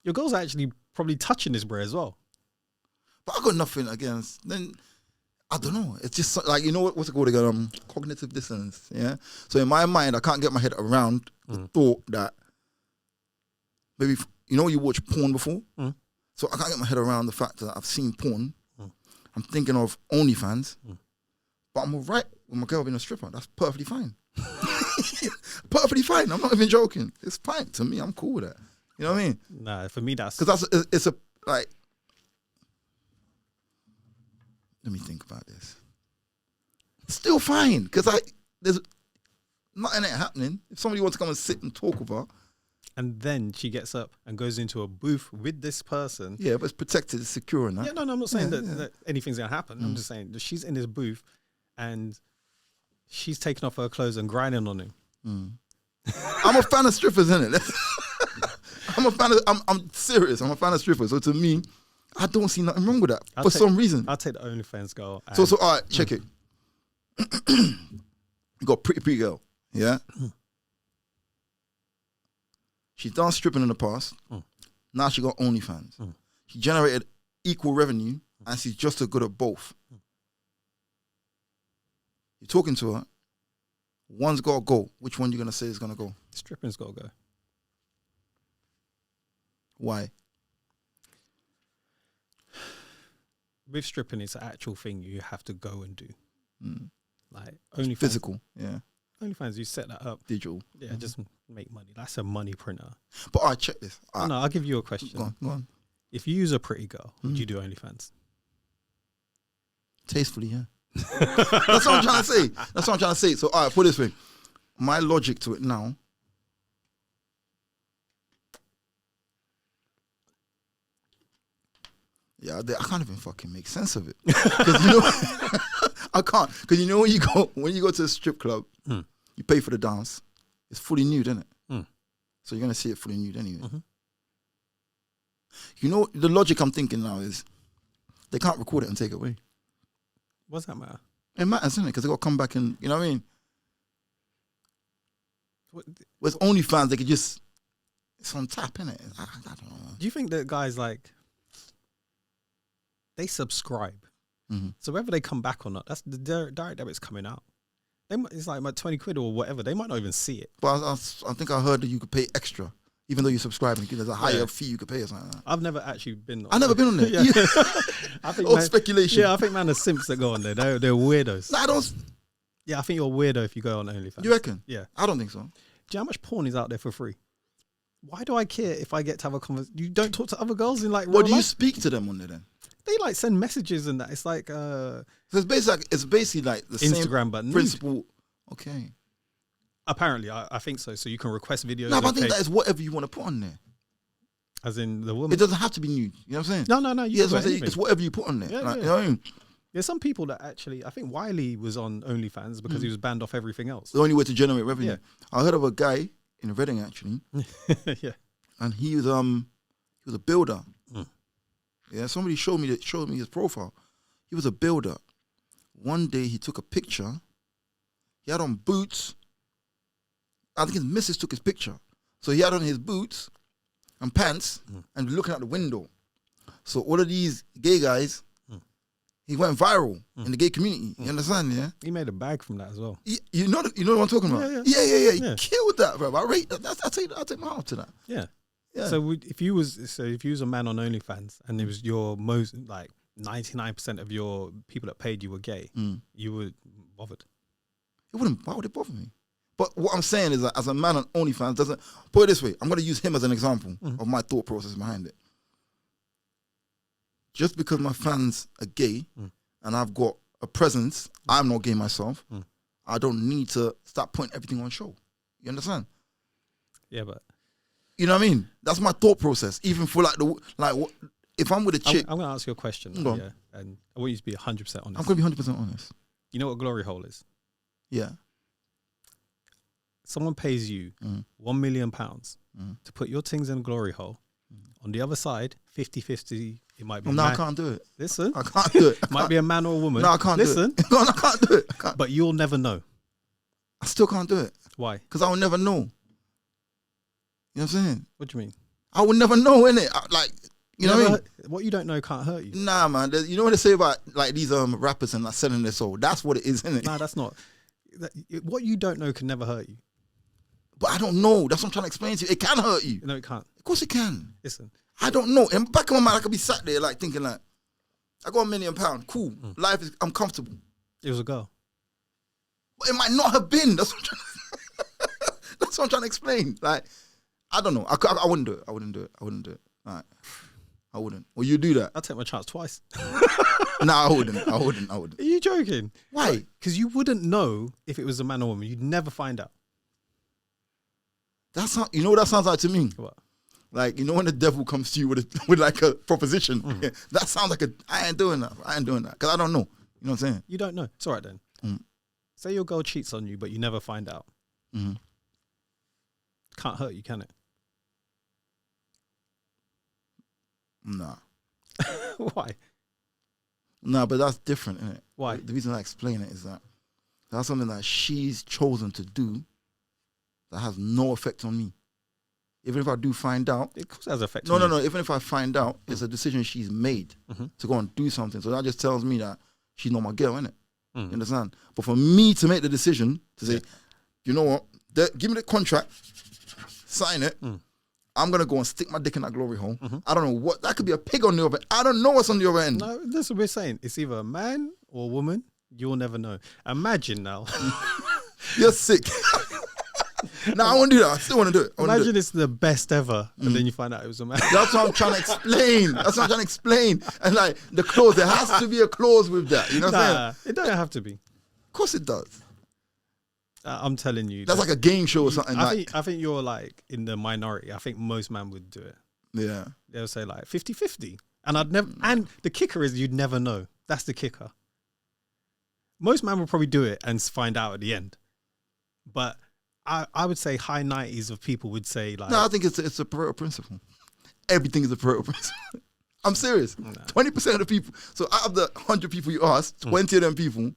your girl's actually probably touching this, bro, as well. But I got nothing against. Then I don't know. It's just like, you know what's it called again? Cognitive dissonance. Yeah. So in my mind, I can't get my head around the thought that maybe you watch porn before. So I can't get my head around the fact that I've seen porn. I'm thinking of OnlyFans, but I'm all right with my girl being a stripper. That's perfectly fine. Perfectly fine. I'm not even joking. It's fine to me. I'm cool with that. You know what I mean? Nah, for me that's because it's a like. Let me think about this. It's still fine because there's nothing happening. If somebody wants to come and sit and talk with her, and then she gets up and goes into a booth with this person. Yeah, but it's protected, it's secure and that. Yeah, no, I'm not saying that anything's gonna happen. I'm just saying that she's in this booth and she's taking off her clothes and grinding on him. I'm a fan of strippers, innit? I'm serious. I'm a fan of strippers. So to me, I don't see nothing wrong with that for some reason. I'll take the OnlyFans girl. So all right, check it. You got pretty girl, yeah? She's done stripping in the past. Now she got OnlyFans. She generated equal revenue and she's just as good at both. You're talking to her. One's got to go. Which one you going to say is going to go? Stripping's got to go. Why? With stripping, it's an actual thing you have to go and do. Like OnlyFans. Physical, yeah. OnlyFans, you set that up. Digital. Yeah, just make money. That's a money printer. But all right, check this. No, I'll give you a question. Go on. If you use a pretty girl, would you do OnlyFans? Tastefully, yeah. That's what I'm trying to say. So, all right, put this thing. My logic to it now. Yeah, I can't even fucking make sense of it. Because I can't. Because when you go to a strip club, you pay for the dance. It's fully nude, isn't it? So you're gonna see it fully nude anyway. You know, the logic I'm thinking now is they can't record it and take it away. What's that matter? It matters, isn't it? Because they got to come back and, you know what I mean? With OnlyFans, they could just, it's on tap, innit? I don't know. Do you think that guys they subscribe? So whether they come back or not, that's the direct debit's coming out. It's like about 20 quid or whatever. They might not even see it. But I think I heard that you could pay extra. Even though you subscribe, there's a higher fee you could pay or something like that. I've never actually been on I've never been on there. Yeah. I think speculation. Yeah, I think, man, the simps that go on there, they're weirdos. Nah, I don't. Yeah, I think you're a weirdo if you go on OnlyFans. You reckon? Yeah. I don't think so. Do you know how much porn is out there for free? Why do I care if I get to have a conversation? You don't talk to other girls in like real What do you life? speak to them on there then? They like send messages and that. It's like so it's basically like the Instagram, same but principle. Okay. Apparently, I think so. So you can request videos. No, but I think that is whatever you want to put on there. As in the woman. It doesn't have to be nude. You know what I'm saying? No. It's whatever you put on there. Yeah, like, you know what I mean? There's some people that actually, I think Wiley was on OnlyFans because he was banned off everything else. The only way to generate revenue. Yeah. I heard of a guy in Reading actually. Yeah. And he was a builder. Yeah, somebody showed me his profile. He was a builder. One day he took a picture. He had on boots. I think his missus took his picture. So he had on his boots and pants and looking out the window. So all of these gay guys, he went viral in the gay community. You understand? Yeah. He made a bag from that as well. You know what I'm talking about? Yeah. He killed that, bro. I rate that. I take my heart to that. Yeah. Yeah. So if you was a man on OnlyFans and it was your most like 99% of your people that paid you were gay, you would bothered. It wouldn't. Why would it bother me? But what I'm saying is that as a man on OnlyFans doesn't put it this way. I'm going to use him as an example of my thought process behind it. Just because my fans are gay and I've got a presence, I'm not gay myself. I don't need to start putting everything on show. You understand? Yeah, but you know what I mean? That's my thought process. Even for if I'm with a chick, I'm going to ask you a question. Yeah, and I want you to be 100% honest. I'm going to be 100% honest. You know what a glory hole is? Yeah. Someone pays you £1 million to put your things in a glory hole. On the other side, 50-50, it might be No, I can't do it. Listen. I can't do it. It might be a man or a woman. No, I can't do it. No, I can't do it. But you'll never know. I still can't do it. Why? Because I will never know. You know what I'm saying? What do you mean? I will never know, innit? You know what I mean? What you don't know can't hurt you. Nah, man. You know what they say about like these rappers and like selling their soul? That's what it is, innit? Nah, that's not. What you don't know can never hurt you. But I don't know. That's what I'm trying to explain to you. It can hurt you. No, it can't. Of course it can. Listen. I don't know. In the back of my mind, I could be sat there like thinking like, I got £1 million. Cool. Life is, I'm comfortable. It was a girl. But it might not have been. That's what I'm trying to explain. Like, I don't know. I wouldn't do it. I wouldn't do it. All right. I wouldn't. Well, you do that. I'll take my chance twice. Nah, I wouldn't. I wouldn't. Are you joking? Why? Because you wouldn't know if it was a man or woman. You'd never find out. That's not, you know what that sounds like to me? What? Like, you know when the devil comes to you with like a proposition? Yeah, that sounds like I ain't doing that. Because I don't know. You know what I'm saying? You don't know. It's all right then. Say your girl cheats on you, but you never find out. Can't hurt you, can it? Nah. Why? Nah, but that's different, isn't it? Why? The reason I explain it is that that's something that she's chosen to do that has no effect on me. Even if I do find out. It has effect on you. No. Even if I find out, it's a decision she's made to go and do something. So that just tells me that she's not my girl, innit? You understand? But for me to make the decision to say, you know what? Give me the contract, sign it. I'm going to go and stick my dick in that glory hole. I don't know what. That could be a pig on the other end. I don't know what's on the other end. No, that's what we're saying. It's either a man or a woman. You'll never know. Imagine now. You're sick. No, I won't do that. I still want to do it. Imagine it's the best ever, and then you find out it was a man. That's what I'm trying to explain. And like the clause, there has to be a clause with that. You know what I'm saying? It don't have to be. Of course it does. I'm telling you. That's like a game show or something. I think you're like in the minority. I think most men would do it. Yeah. They'll say like 50-50. And and the kicker is you'd never know. That's the kicker. Most men will probably do it and find out at the end. But I would say high 90s of people would say like... No, I think it's a Pareto principle. Everything is a Pareto principle. I'm serious. 20% of the people... So out of the 100 people you ask, 20 of them people...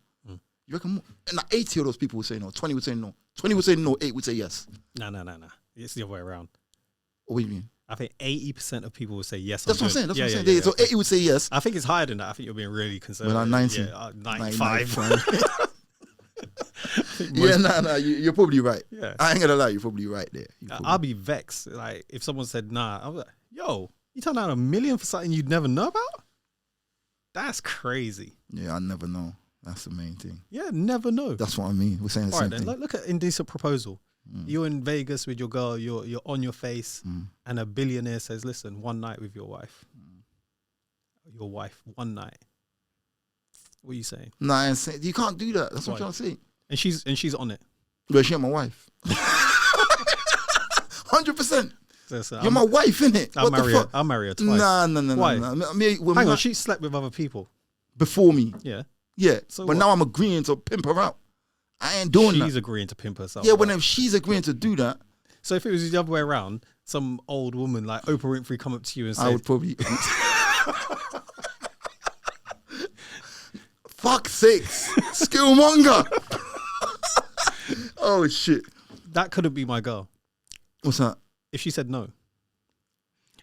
You reckon more? And 80 of those people would say no. 20 would say no. 20 would say no. 8 would say yes. No. It's the other way around. What do you mean? I think 80% of people would say yes. That's what I'm saying. That's what I'm saying. So 80 would say yes. I think it's higher than that. I think you're being really conservative. Well, 90. Yeah, 95. You're probably right. Yeah. I ain't gonna lie, you're probably right there. I'll be vexed. Like if someone said nah, I was like, yo, you turned out $1 million for something you'd never know about? That's crazy. Yeah, I never know. That's the main thing. Yeah, never know. That's what I mean. We're saying the same thing. Look at Indecent Proposal. You're in Vegas with your girl, you're on your face, and a billionaire says, listen, one night with your wife. Your wife, one night. What are you saying? Nah, you can't do that. That's what I'm trying to say. And she's on it. But she ain't my wife. 100%. So you're my wife, innit? I'll marry her twice. Nah. Why? Hang on, she slept with other people. Before me. Yeah. Yeah. So but now I'm agreeing to pimp her out. I ain't doing that. She's agreeing to pimp herself. Yeah, but if she's agreeing to do that. So if it was the other way around, some old woman like Oprah Winfrey come up to you and say... I would probably... Fuck sakes. Skillmonger. Oh, shit. That couldn't be my girl. What's that? If she said no.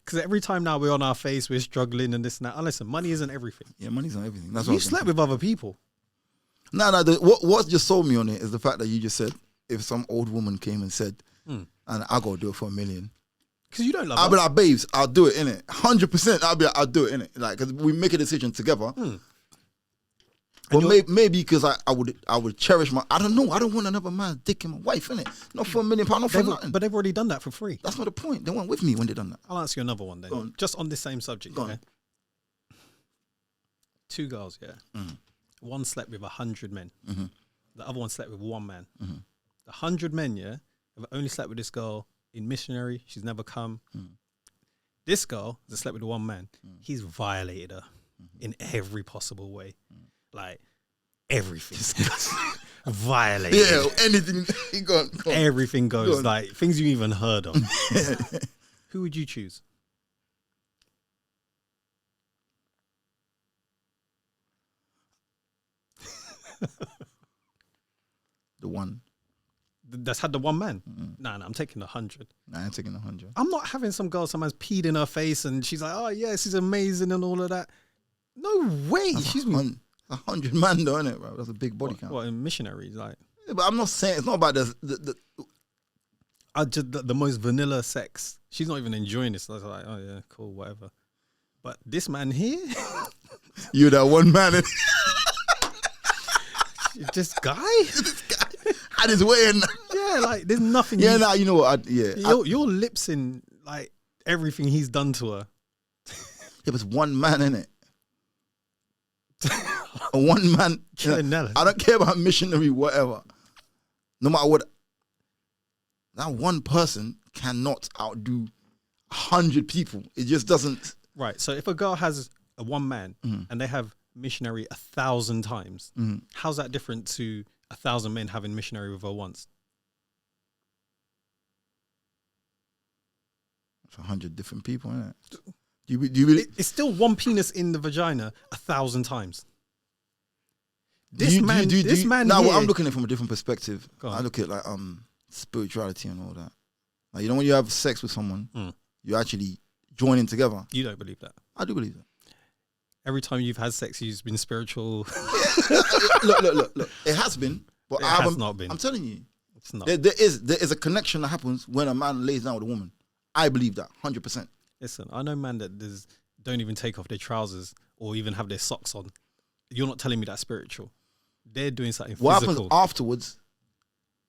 Because every time now we're on our face, we're struggling and this and that. And listen, money isn't everything. Yeah, money's not everything. That's You what slept with other people. No. What just sold me on it is the fact that you just said if some old woman came and said, and I gotta do it for $1 million. Because you don't love I'll her. be like, babes, I'll do it, innit? 100%. I'll do it, innit? Like, because we make a decision together. But maybe because I would cherish my. I don't know. I don't want another man's dick in my wife, innit? Not for £1 million, not for nothing. But they've already done that for free. That's not the point. They weren't with me when they done that. I'll answer you another one then. On. Just on this same subject. Go Okay? on. 2 girls, yeah. One slept with 100 men. The other one slept with 1 man. The 100 men, yeah, have only slept with this girl in missionary. She's never come. This girl that slept with the 1 man, he's violated her in every possible way. Like, everything. Violated. Yeah, anything. Go on. Everything goes. Go on. Like, things you even heard of. Who would you choose? The one. That's had the 1 man. Nah, I'm taking 100. Nah, I ain't taking 100. I'm not having some girl, someone's peed in her face and she's like, oh, yeah, she's amazing and all of that. No way. She's 100 man though, innit, bro? That's a big body count. What, in missionaries? Like, Yeah, but I'm not saying it's not about the the most vanilla sex. She's not even enjoying this. So I was like, oh, yeah, cool, whatever. But this man here, you that one man. this guy, Had his way in. yeah, like there's nothing. Yeah, nah, you know what? Your lips in like everything he's done to her. Yeah, but it's one man in it. A one man. I don't care about missionary, whatever. No matter what, that one person cannot outdo 100 people. It just doesn't. Right. So if a girl has a 1 man and they have missionary 1,000 times, how's that different to 1,000 men having missionary with her once? It's 100 different people, isn't it? Do you really? It's still 1 penis in the vagina 1,000 times. This man Now, here, I'm looking at it from a different perspective. I look at like spirituality and all that. Like, you know, when you have sex with someone, you actually joining together. You don't believe that? I do believe that. Every time you've had sex, you've been spiritual. Look. It has been, but It has not been. I'm telling you, It's not. there is a connection that happens when a man lays down with a woman. I believe that 100%. Listen, I know man that don't even take off their trousers or even have their socks on. You're not telling me that's spiritual. They're doing something What physical. happens afterwards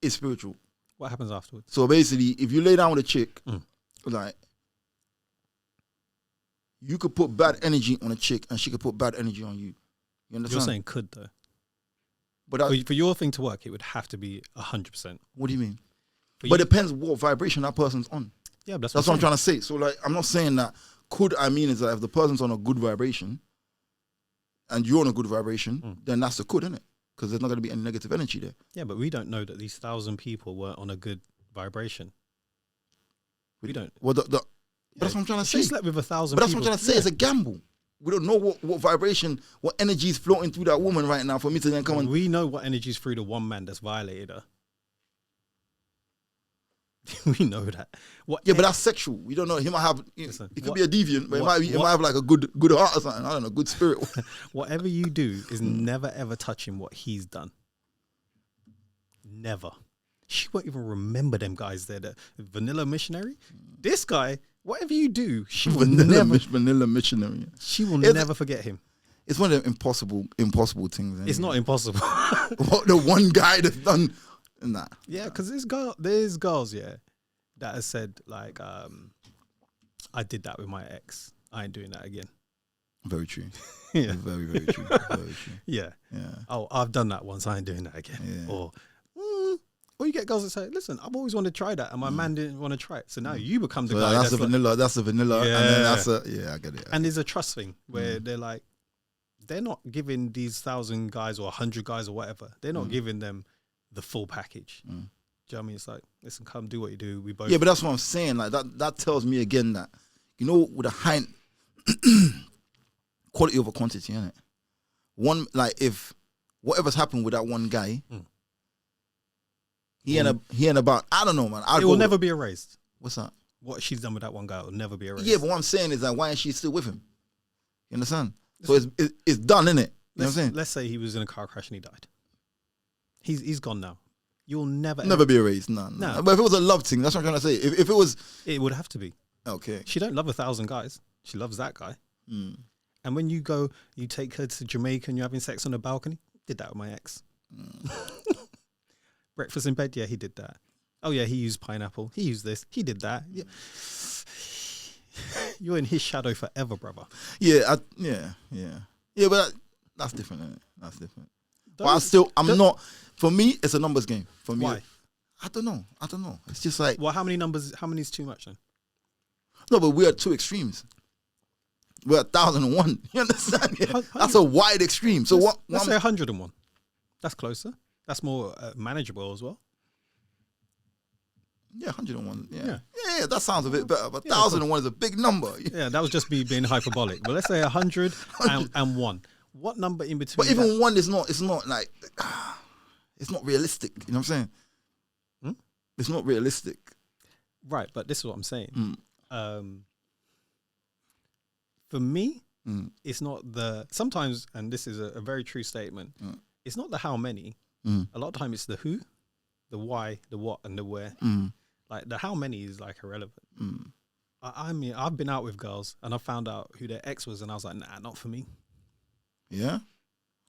is spiritual. What happens afterwards? So basically, if you lay down with a chick, like, you could put bad energy on a chick and she could put bad energy on you. You understand? You're saying could though. But For your thing to work, it would have to be 100%. What do you mean? But it depends what vibration that person's on. Yeah, but that's what I'm trying to say. So like, I'm not saying that could. I mean is that if the person's on a good vibration and you're on a good vibration, then that's the could, isn't it? Because there's not going to be any negative energy there. Yeah, but we don't know that these 1,000 people were on a good vibration. We don't. Well, but that's what I'm trying to say. She slept with 1,000 But that's people. what I'm trying to say. It's a gamble. We don't know what vibration, what energy is floating through that woman right now for me to then come and... We know what energy is through the 1 man that's violated her. We know that. But that's sexual. We don't know. He might have... Listen, he could be a deviant, but he might have like a good heart or something. I don't know, good spirit. Whatever you do is never ever touching what he's done. Never. She won't even remember them guys there. The vanilla missionary. This guy, whatever you do, she will vanilla missionary. She will never forget him. It's one of them impossible things. Anyway. It's not impossible. What the one guy that's done... Nah. Yeah, because there's girls, yeah, that have said like, I did that with my ex. I ain't doing that again. Very true. Yeah. Very, very true. Very true. Yeah. Yeah. Oh, I've done that once. I ain't doing that again. Yeah. Or you get girls that say, listen, I've always wanted to try that and my man didn't want to try it. So now you become the guy. That's the vanilla. That's the vanilla. Yeah. And then I get it. And there's a trust thing where they're like, they're not giving these 1,000 guys or 100 guys or whatever. They're not giving them the full package. Do you know what I mean? It's like, listen, come do what you do. We both. Yeah, but that's what I'm saying. Like that tells me again that, you know, with a high quality over quantity, innit? One, like, if whatever's happened with that one guy, he ain't about, I don't know, man. It will never be erased. What's that? what she's done with that one guy will never be erased. Yeah, but what I'm saying is that why is she still with him? You understand? So it's done, innit? You know what I'm saying? Let's say he was in a car crash and he died. He's gone now. You'll never be erased. No. But if it was a love thing, that's what I'm trying to say. If it was, it would have to be. Okay. She don't love 1,000 guys. She loves that guy. And when you go, you take her to Jamaica and you're having sex on the balcony. Did that with my ex. Breakfast in bed. Yeah, he did that. Oh yeah, he used pineapple. He used this. He did that. Yeah. You're in his shadow forever, brother. Yeah, but that's different, isn't it? That's different. But I'm not. For me, it's a numbers game. For me, why? I don't know. It's just like, well, how many is too much then? No, but we're at two extremes. We're at 1,001. You understand? Yeah. That's a wide extreme. So let's say 101. That's closer. That's more manageable as well. Yeah, 101. Yeah, that sounds a bit better. But 1,001 is a big number. Yeah, that was just me being hyperbolic. But let's say 101. What number in between? But even one is not. It's not like. It's not realistic. You know what I'm saying? It's not realistic. Right, but this is what I'm saying. For me, it's not the sometimes, and this is a very true statement. It's not the how many. A lot of time, it's the who, the why, the what, and the where. Like the how many is like irrelevant. I mean, I've been out with girls and I found out who their ex was, and I was like, nah, not for me. Yeah.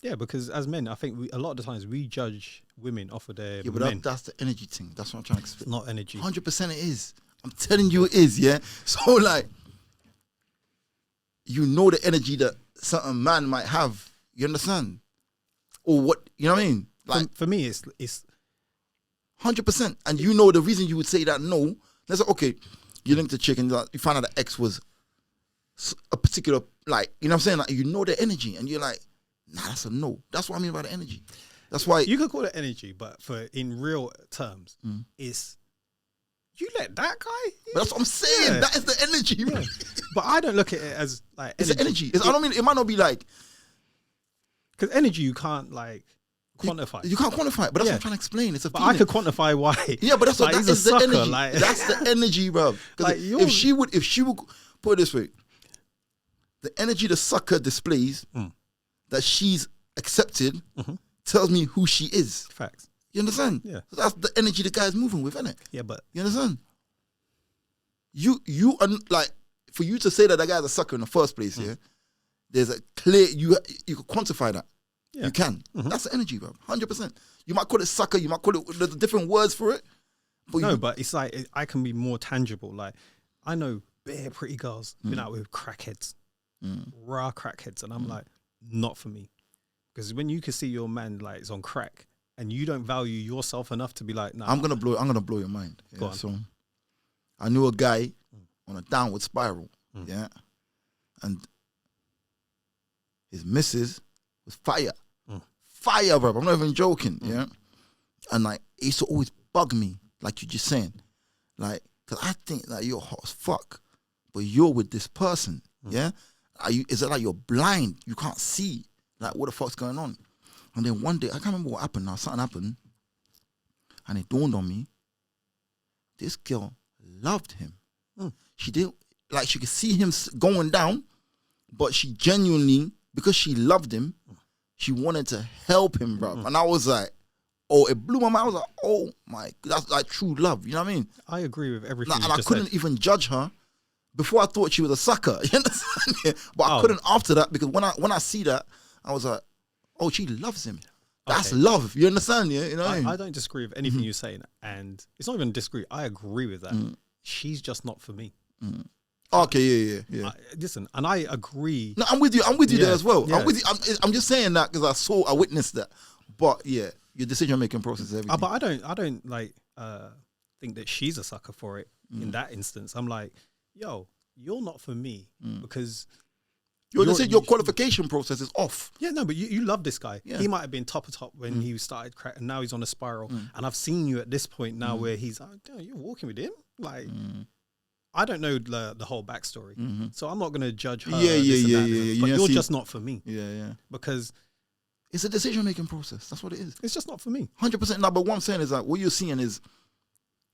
Yeah, because as men, I think a lot of the times we judge women off of their but men. That's the energy thing. That's what I'm trying to explain. It's not energy. 100% it is. I'm telling you it is, yeah? So, like, you know the energy that certain man might have. You understand? Or what, you know what I mean? Like, for me, it's 100%. And you know the reason you would say that no. Let's say, okay, you linked a chick and you find out the ex was a particular, like, you know what I'm saying? Like, you know the energy and you're like, nah, that's a no. That's what I mean by the energy. That's why you could call it energy, but in real terms, it's you let that guy. But that's what I'm saying. Yeah. That is the energy. Yeah. But I don't look at it as like it's energy. I don't mean it might not be like because energy you can't like quantify. You can't quantify it, but that's what I'm trying to explain. It's a feeling. But I could quantify why. Yeah, but that's like, that is the energy. Like, that's the energy, bro. Like if she would put it this way, the energy the sucker displays that she's accepted tells me who she is. Facts. You understand? Yeah. So that's the energy the guy's moving with, isn't it? Yeah, but you understand? You are like for you to say that guy's a sucker in the first place, yeah. There's a clear you can quantify that. Yeah. You can. That's the energy, bro. 100%. You might call it sucker. You might call it. There's different words for it. But but it's like I can be more tangible. Like I know bare pretty girls been out with crackheads, raw crackheads, and I'm like, not for me. Because when you can see your man like is on crack and you don't value yourself enough to be like, nah. I'm gonna blow your mind. Yeah? Go on. So I knew a guy on a downward spiral, yeah, and his missus was fire, bro. I'm not even joking, yeah. And like it used to always bug me, like you just saying, like, cause I think that you're hot as fuck, but you're with this person, yeah. Is it like you're blind? You can't see. Like, what the fuck's going on? And then one day, I can't remember what happened now. Something happened. And it dawned on me. This girl loved him. She did, like, she could see him going down, but she genuinely, because she loved him, she wanted to help him, bro. And I was like, oh, it blew my mind. I was like, oh my, that's like true love. You know what I mean? I agree with everything. And I couldn't even judge her. Before I thought she was a sucker. You understand? Yeah. But I couldn't after that because when I see that, I was like, oh, she loves him. That's love. You understand? Yeah, you know what I mean? I don't disagree with anything you're saying, and it's not even disagree. I agree with that. She's just not for me. Okay, yeah. Listen, and I agree. No, I'm with you. There as well. Yeah. I'm with you. I'm just saying that because I witnessed that. But yeah, your decision making process, everything. But I don't like think that she's a sucker for it. In that instance, I'm like, yo, you're not for me because. Your qualification process is off. Yeah, no, but you love this guy. Yeah. He might have been top of top when he started crack, and now he's on a spiral. And I've seen you at this point now where he's like, oh, you're walking with him? Like, I don't know the whole backstory. So I'm not going to judge her. Yeah. But you're just not for me. Yeah. Because it's a decision-making process. That's what it is. It's just not for me. 100%. No, but what I'm saying is that what you're seeing is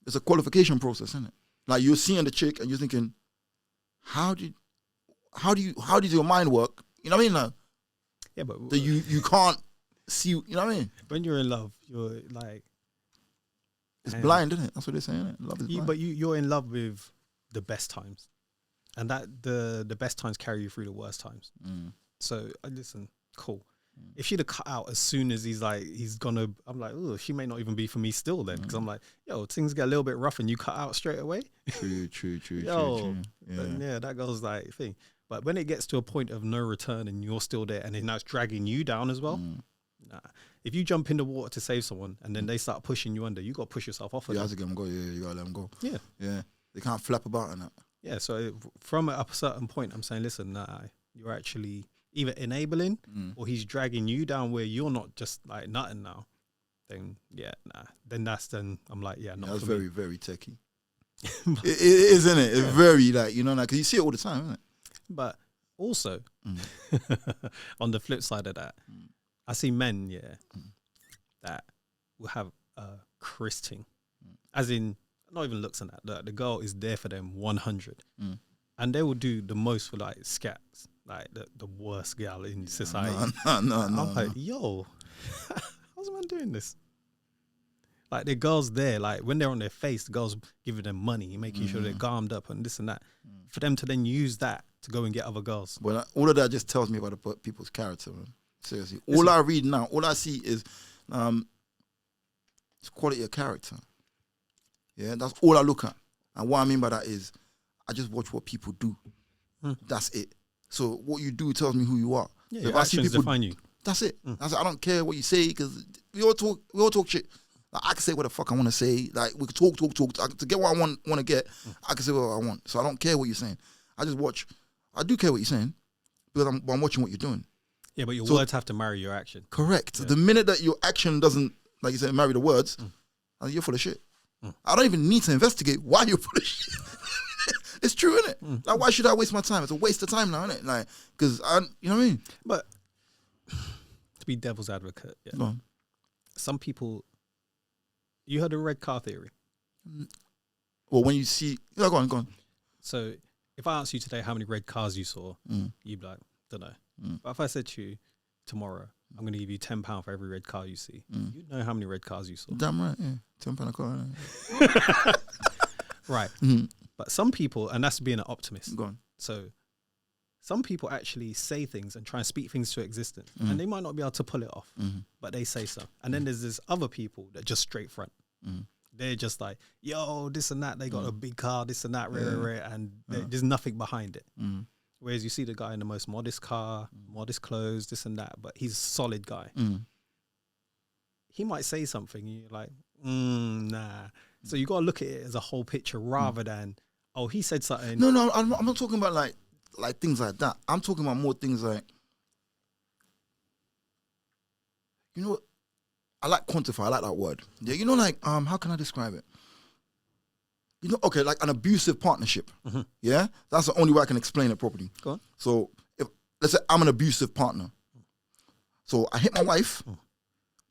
it's a qualification process, isn't it? Like you're seeing the chick and you're thinking, how did your mind work? You know what I mean? Like, yeah, but that you can't see. You know what I mean? When you're in love, you're like, it's blind, isn't it? That's what they're saying. Isn't it? Love is blind. But you're in love with the best times, and that the best times carry you through the worst times. So listen, cool. If she'd have cut out as soon as he's gonna, I'm like, oh, she may not even be for me still then, because I'm like, yo, things get a little bit rough and you cut out straight away. True. Yo, Yeah. yeah, that goes like thing. But when it gets to a point of no return and you're still there, and then that's dragging you down as well. Nah. If you jump in the water to save someone and then they start pushing you under, you got to push yourself off of them. You have to get them go. Yeah, you got to let them go. Yeah. They can't flap about on that. Yeah, so from a certain point, I'm saying, listen, nah, you're actually either enabling or he's dragging you down where you're not just like nothing now. Then, yeah, nah. Then I'm like, yeah, not That's for me. very, very techie. It is, isn't it? It's very, like, you know, like, because you see it all the time, isn't it? But also, on the flip side of that, I see men, that will have a christing, as in, not even looks at that. The girl is there for them 100. And they will do the most for like scats, like the worst girl in society. No. I'm like, yo, how's a man doing this? Like the girls there, like when they're on their face, the girls giving them money, making sure they're garmed up and this and that, for them to then use that to go and get other girls. But all of that just tells me about the people's character, man. Seriously, all I read now, all I see is it's quality of character. Yeah, that's all I look at. And what I mean by that is I just watch what people do. That's it. So what you do tells me who you are. Yeah, if your I see actions people, define you. that's it. That's it. I don't care what you say because we all talk shit. Like, I can say what the fuck I want to say. Like we could talk. To get what I want to get, I can say what I want. So I don't care what you're saying. I just watch. I do care what you're saying because I'm watching what you're doing. Yeah, but your words have to marry your action. Correct. Yeah. The minute that your action doesn't, like you said, marry the words, you're full of shit. I don't even need to investigate why you're full of shit. It's true, isn't it? Like, why should I waste my time? It's a waste of time now, isn't it? Like, because you know what I mean? But to be devil's advocate, some people, you heard the red car theory. Well, when you see, go on. So if I asked you today how many red cars you saw, you'd be like, don't know. But if I said to you, tomorrow, I'm going to give you £10 for every red car you see, you'd know how many red cars you saw. Damn right, yeah. £10 a car. Right. But some people, and that's being an optimist. Go on. So some people actually say things and try and speak things to existence. And they might not be able to pull it off, but they say so. And then there's this other people that just straight front. They're just like, yo, this and that. They got a big car, this and that, rare, and there's nothing behind it. Whereas you see the guy in the most modest car, modest clothes, this and that, but he's a solid guy. He might say something, and you're like, nah. So you got to look at it as a whole picture rather than, oh, he said something. No, I'm not talking about like things like that. I'm talking about more things like, you know, I like quantify. I like that word. Yeah, you know, like how can I describe it? You know, okay, like an abusive partnership. Yeah, that's the only way I can explain it properly. Go on. So if let's say I'm an abusive partner, so I hit my wife,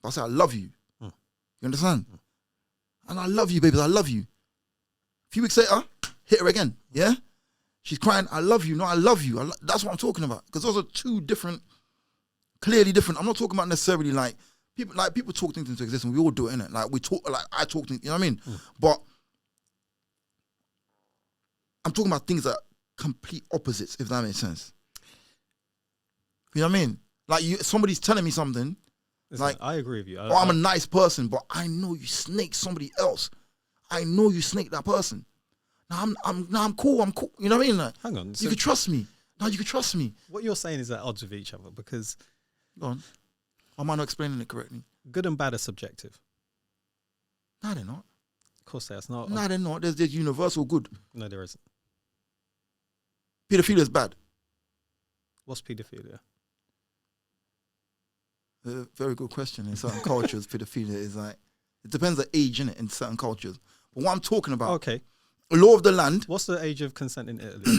but I say I love you. You understand? And I love you, baby. I love you. A few weeks later, hit her again. Yeah, she's crying. I love you. No, I love you. That's what I'm talking about. Because those are two different, clearly different. I'm not talking about necessarily like people talk things into existence. We all do it, innit? Like we talk, like I talk things. You know what I mean? But I'm talking about things that are complete opposites, if that makes sense. You know what I mean? Like somebody's telling me something. Listen, like I agree with you. I'm a nice person, but I know you snake somebody else. I know you snake that person. Now I'm cool. I'm cool. You know what I mean? Like, hang on. You can trust me. Now you can trust me. What you're saying is at odds with each other because. Go on. Am I not explaining it correctly? Good and bad are subjective. No, they're not. Of course, that's not. No, they're not. There's universal good. No, there isn't. Pedophilia is bad. What's pedophilia? Very good question. In certain cultures, pedophilia is like, it depends on age, innit, in certain cultures. But what I'm talking about, okay, law of the land. What's the age of consent in Italy?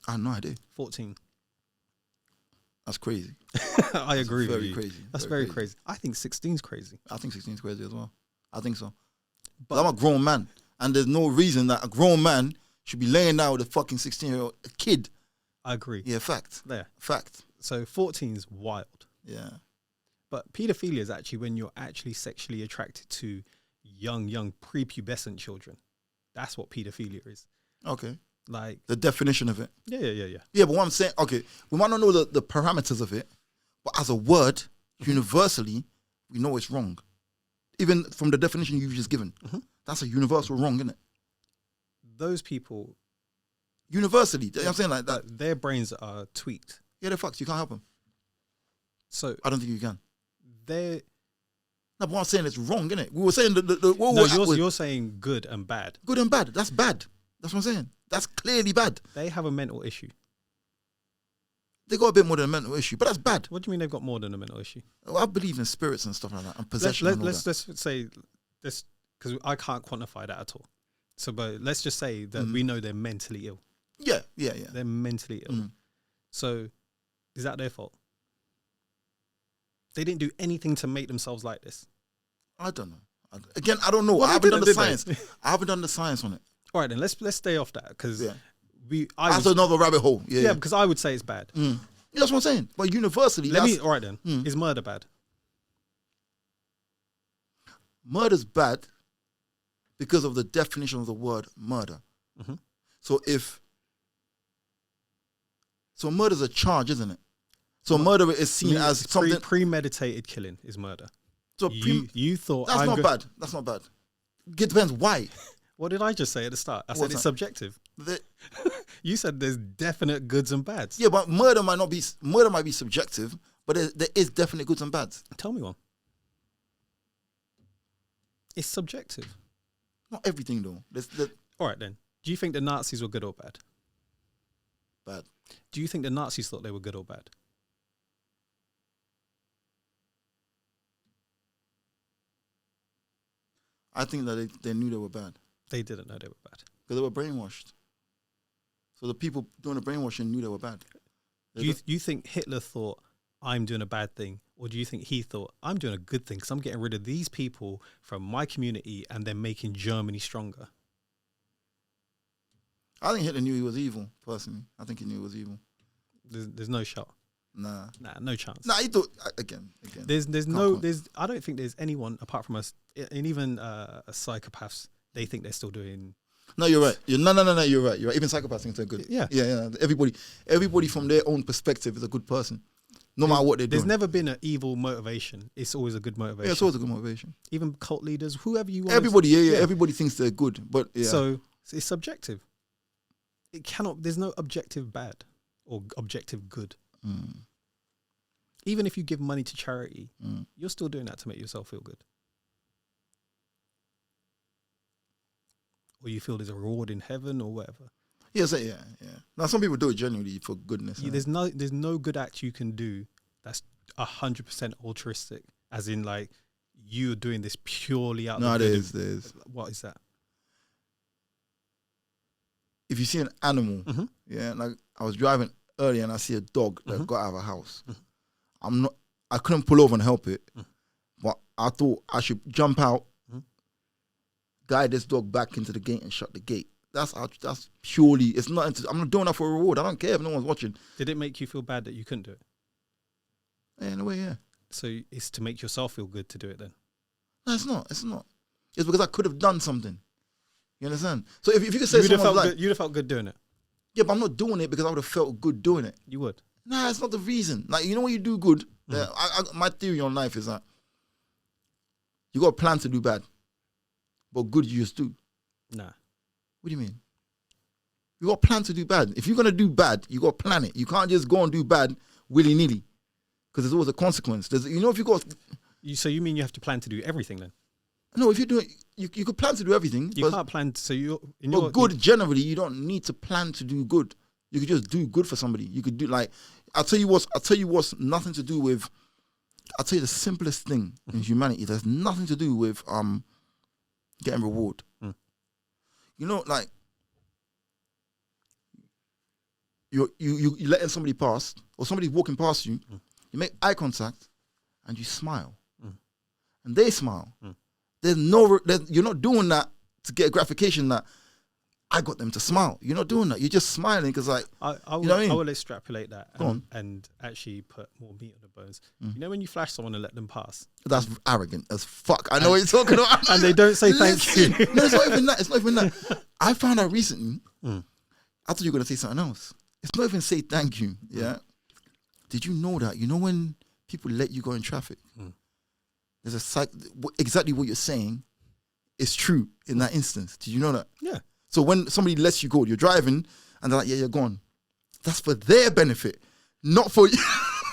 I have no idea. 14. That's crazy. I agree with you. Crazy. That's very crazy. I think 16's crazy. I think 16's crazy as well. I think so. But I'm a grown man. and there's no reason that a grown man should be laying down with a fucking 16-year-old kid. I agree. Yeah, fact. There. Fact. So 14 is wild. Yeah. But paedophilia is actually when you're actually sexually attracted to young prepubescent children. That's what paedophilia is. Okay. Like the definition of it. Yeah. Yeah, but what I'm saying, okay, we might not know the parameters of it, but as a word, universally, we know it's wrong. Even from the definition you've just given. That's a universal wrong, isn't it? Those people... Universally, you know what I'm saying? Like that. Their brains are tweaked. Yeah, they're fucked. You can't help them. So I don't think you can. They're... No, but what I'm saying is wrong, isn't it? We were saying you're saying good and bad. Good and bad. That's bad. That's what I'm saying. That's clearly bad. They have a mental issue. They got a bit more than a mental issue, but that's bad. What do you mean they've got more than a mental issue? Well, I believe in spirits and stuff like that, and possession. Let's say this, because I can't quantify that at all. So, but let's just say that we know they're mentally ill. Yeah. They're mentally ill. So, is that their fault? They didn't do anything to make themselves like this. I don't know. Again, I don't know. I haven't done the science. I haven't done the science on it. All right, then let's stay off that because that's another rabbit hole. Yeah, because I would say it's bad. Yeah, that's what I'm saying. But universally, all right then. Is murder bad? Murder's bad because of the definition of the word murder. So murder's a charge, isn't it? So murder is seen as something premeditated killing is murder. So you thought that's not bad. That's not bad. It depends why. What did I just say at the start? I said it's subjective. You said there's definite goods and bads. Yeah, but murder might be subjective, but there is definite goods and bads. Tell me one. It's subjective. Not everything though. All right then. Do you think the Nazis were good or bad? Bad. Do you think the Nazis thought they were good or bad? I think that they knew they were bad. They didn't know they were bad. Because they were brainwashed. So the people doing the brainwashing knew they were bad. Do you think Hitler thought, I'm doing a bad thing? Or do you think he thought, I'm doing a good thing because I'm getting rid of these people from my community and they're making Germany stronger? I think Hitler knew he was evil, personally. I think he knew he was evil. There's no shot. Nah, no chance. Nah, he thought again. I don't think there's anyone apart from us, and even psychopaths. They think they're still doing. No, you're right. No, you're right. You're right. Even psychopaths think they're good. Yeah. Everybody from their own perspective is a good person, no matter what they're doing. There's never been an evil motivation. It's always a good motivation. Yeah, it's always a good motivation. Even cult leaders, whoever you want. Everybody, everybody thinks they're good, but yeah. So it's subjective. It cannot. There's no objective bad or objective good. Even if you give money to charity, you're still doing that to make yourself feel good. Or you feel there's a reward in heaven or whatever. Yeah. Now some people do it genuinely for goodness. Yeah, there's no good act you can do that's 100% altruistic, as in like you're doing this purely out. No, there is. What is that? If you see an animal, like I was driving earlier and I see a dog that got out of a house. I couldn't pull over and help it, but I thought I should jump out, guide this dog back into the gate and shut the gate. That's purely, it's not, I'm not doing that for a reward. I don't care if no one's watching. Did it make you feel bad that you couldn't do it? Yeah, in a way, yeah. So it's to make yourself feel good to do it then? No, it's not. It's because I could have done something. You understand? So if you could say something like... You'd have felt good doing it. Yeah, but I'm not doing it because I would have felt good doing it. You would? Nah, it's not the reason. Like, you know when you do good, my theory on life is that you got a plan to do bad, but good you just do. Nah. What do you mean? You got a plan to do bad. If you're going to do bad, you got to plan it. You can't just go and do bad willy-nilly because there's always a consequence. If you got... So you mean you have to plan to do everything then? No, if you're doing... You could plan to do everything. You can't plan to... So you're... But good, generally, you don't need to plan to do good. You could just do good for somebody. You could do like... I'll tell you what's nothing to do with... I'll tell you the simplest thing in humanity. There's nothing to do with getting reward. You know, like... You letting somebody pass, or somebody walking past you, you make eye contact, and you smile. And they smile. You're not doing that to get a gratification that I got them to smile. You're not doing that. You're just smiling because like, I will, you know what I mean? I will extrapolate that and actually put more meat on the bones. You know when you flash someone and let them pass? That's arrogant as fuck. I know what you're talking about. And they don't say thank you. No, it's not even that. It's not even that. I found out recently, I thought you were going to say something else. It's not even say thank you, yeah? Did you know that? You know when people let you go in traffic? There's exactly what you're saying is true in that instance. Did you know that? Yeah. So when somebody lets you go, you're driving, and they're like, yeah, you're gone. That's for their benefit, not for you.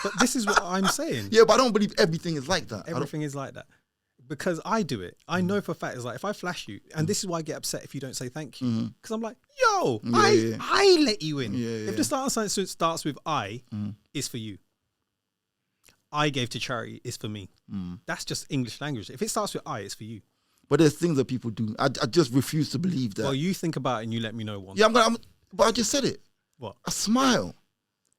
But this is what I'm saying. Yeah, but I don't believe everything is like that. Everything is like that. Because I do it. I know for a fact, it's like, if I flash you, and this is why I get upset if you don't say thank you. Because I'm like, yo, I let you in. If the start sentence starts with I, it's for you. I gave to charity, it's for me. That's just English language. If it starts with I, it's for you. But there's things that people do. I just refuse to believe that. Well, you think about it and you let me know one. Yeah, but I just said it. What? A smile.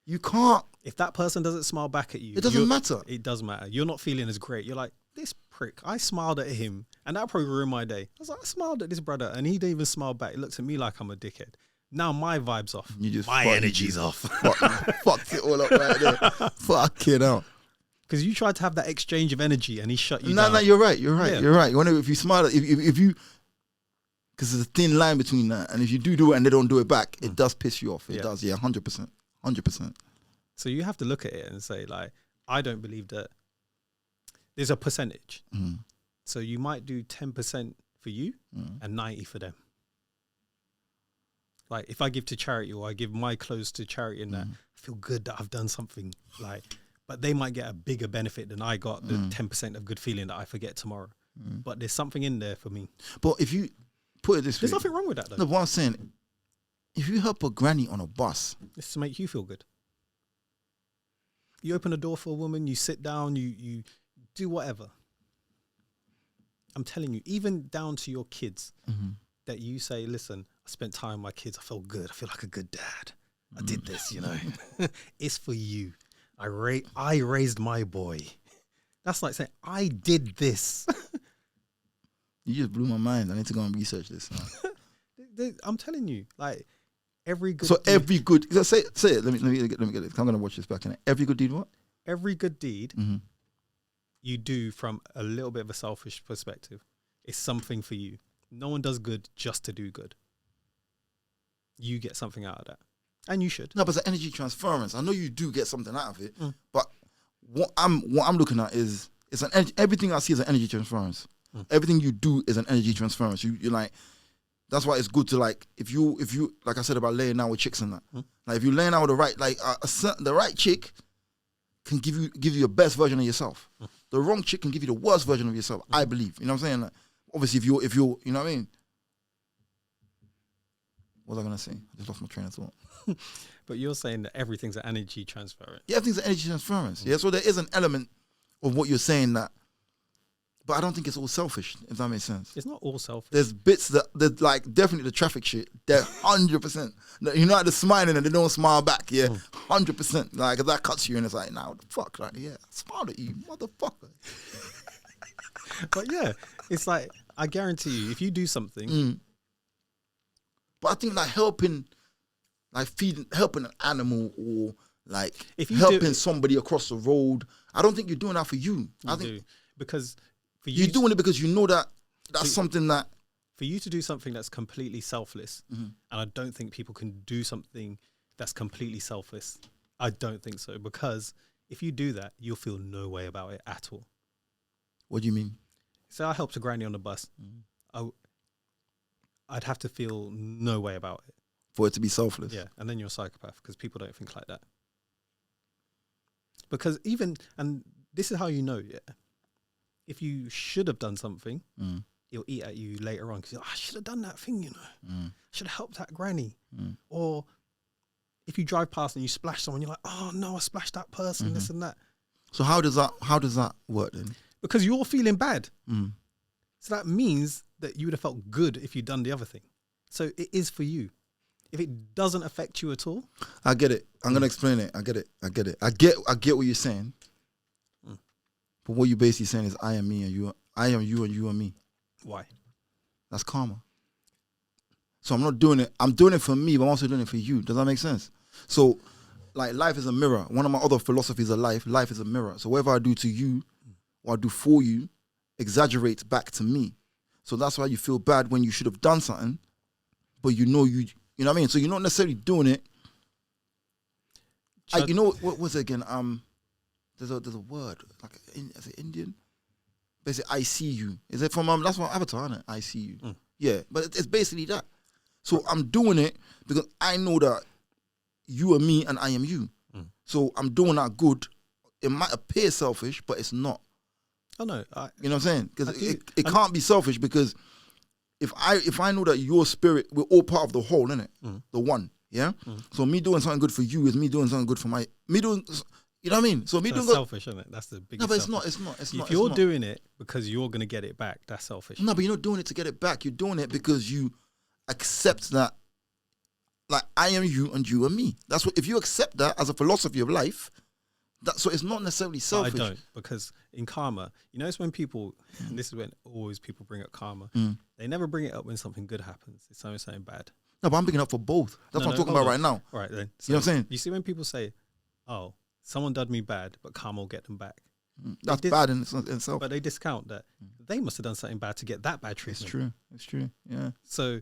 You can't. If that person doesn't smile back at you, it doesn't matter. It does matter. You're not feeling as great. You're like, this prick, I smiled at him and that probably ruined my day. I was like, I smiled at this brother and he didn't even smile back. He looked at me like I'm a dickhead. Now my vibe's off. My energy's off. Fucked it all up right there. Fuck it out. Because you tried to have that exchange of energy and he shut you down. No, you're right. You're right. Yeah. You're right. If you smile, if you, because there's a thin line between that, and if you do it and they don't do it back, it does piss you off. It does. Yeah, 100%. 100%. So you have to look at it and say, like, I don't believe that there's a percentage. So you might do 10% for you and 90 for them. Like if I give to charity or I give my clothes to charity and that, I feel good that I've done something. Like, but they might get a bigger benefit than I got, the 10% of good feeling that I forget tomorrow. But there's something in there for me. But if you put it this way. There's nothing wrong with that though. No, what I'm saying, if you help a granny on a bus. It's to make you feel good. You open a door for a woman, you sit down, you do whatever. I'm telling you, even down to your kids, that you say, listen, I spent time with my kids, I felt good, I feel like a good dad. I did this, you know. It's for you. I raised my boy. That's like saying, I did this. You just blew my mind. I need to go and research this. I'm telling you, like, every good deed. Every good... Say it. Let me get this. I'm going to watch this back. Every good deed what? Every good deed you do from a little bit of a selfish perspective. It's something for you. No one does good just to do good. You get something out of that. And you should. No, but it's an energy transference. I know you do get something out of it, but what I'm looking at is everything I see is an energy transference. Everything you do is an energy transference. You're like, that's why it's good to like if you like I said about laying out with chicks and that. Like if you're laying out with the right the right chick can give you your best version of yourself. The wrong chick can give you the worst version of yourself. I believe. You know what I'm saying? Like, obviously, if you're you know what I mean. What was I gonna say? I just lost my train of thought. But you're saying that everything's an energy transference. Yeah, everything's an energy transference. Yeah, so there is an element of what you're saying that, but I don't think it's all selfish, if that makes sense. It's not all selfish. There's bits that like definitely the traffic shit. They're 100%. You know, like the smiling and they don't smile back. Yeah, 100%. Like that cuts you and it's like, nah, what the fuck? Like, yeah, I smiled at you, motherfucker. But yeah, it's like I guarantee you, if you do something. But I think like helping an animal or like if you helping somebody across the road, I don't think you're doing that for you. I think because for you you're doing it because you know that's something that for you to do something that's completely selfless. And I don't think people can do something that's completely selfless. I don't think so, because if you do that, you'll feel no way about it at all. What do you mean? So I helped a granny on the bus. I'd have to feel no way about it. For it to be selfless. Yeah, and then you're a psychopath because people don't think like that. Because and this is how you know, if you should have done something, he'll eat at you later on because I should have done that thing, you know. I should have helped that granny. Or if you drive past and you splash someone, you're like, oh no, I splashed that person, this and that. So how does that work then? Because you're feeling bad. So that means that you would have felt good if you'd done the other thing. So it is for you. If it doesn't affect you at all. I get it. I'm going to explain it. I get it. I get what you're saying. But what you're basically saying is I am me and you. I am you and you are me. Why? That's karma. So I'm not doing it. I'm doing it for me, but I'm also doing it for you. Does that make sense? So, like, life is a mirror. One of my other philosophies of life is a mirror. So whatever I do to you or I do for you exaggerates back to me. So that's why you feel bad when you should have done something, but you know what I mean? So you're not necessarily doing it. You know what was it again? There's a word, like, is it Indian? Basically, I see you. Is it from, that's from Avatar, isn't it? I see you. Yeah, but it's basically that. So I'm doing it because I know that you are me and I am you. So I'm doing that good. It might appear selfish, but it's not. Oh no, you know what I'm saying? Because it can't be selfish, because if I know that your spirit, we're all part of the whole, innit? The one, yeah? So me doing something good for you is me doing something good for me doing, you know what I mean? So me doing selfish, isn't it? That's the biggest. No, but it's not. If you're doing it because you're going to get it back, that's selfish. No, but you're not doing it to get it back. You're doing it because you accept that, like, I am you and you are me. That's what, if you accept that as a philosophy of life, so it's not necessarily selfish. I don't, because in karma, it's when people, and this is when always people bring up karma, they never bring it up when something good happens. It's something bad. No, but I'm bringing it up for both. That's what I'm talking about right now. All right, then. You So know what I'm saying? You see when people say, oh, someone done me bad, but karma will get them back. That's bad in itself. But they discount that they must have done something bad to get that bad treatment. It's true. Yeah. So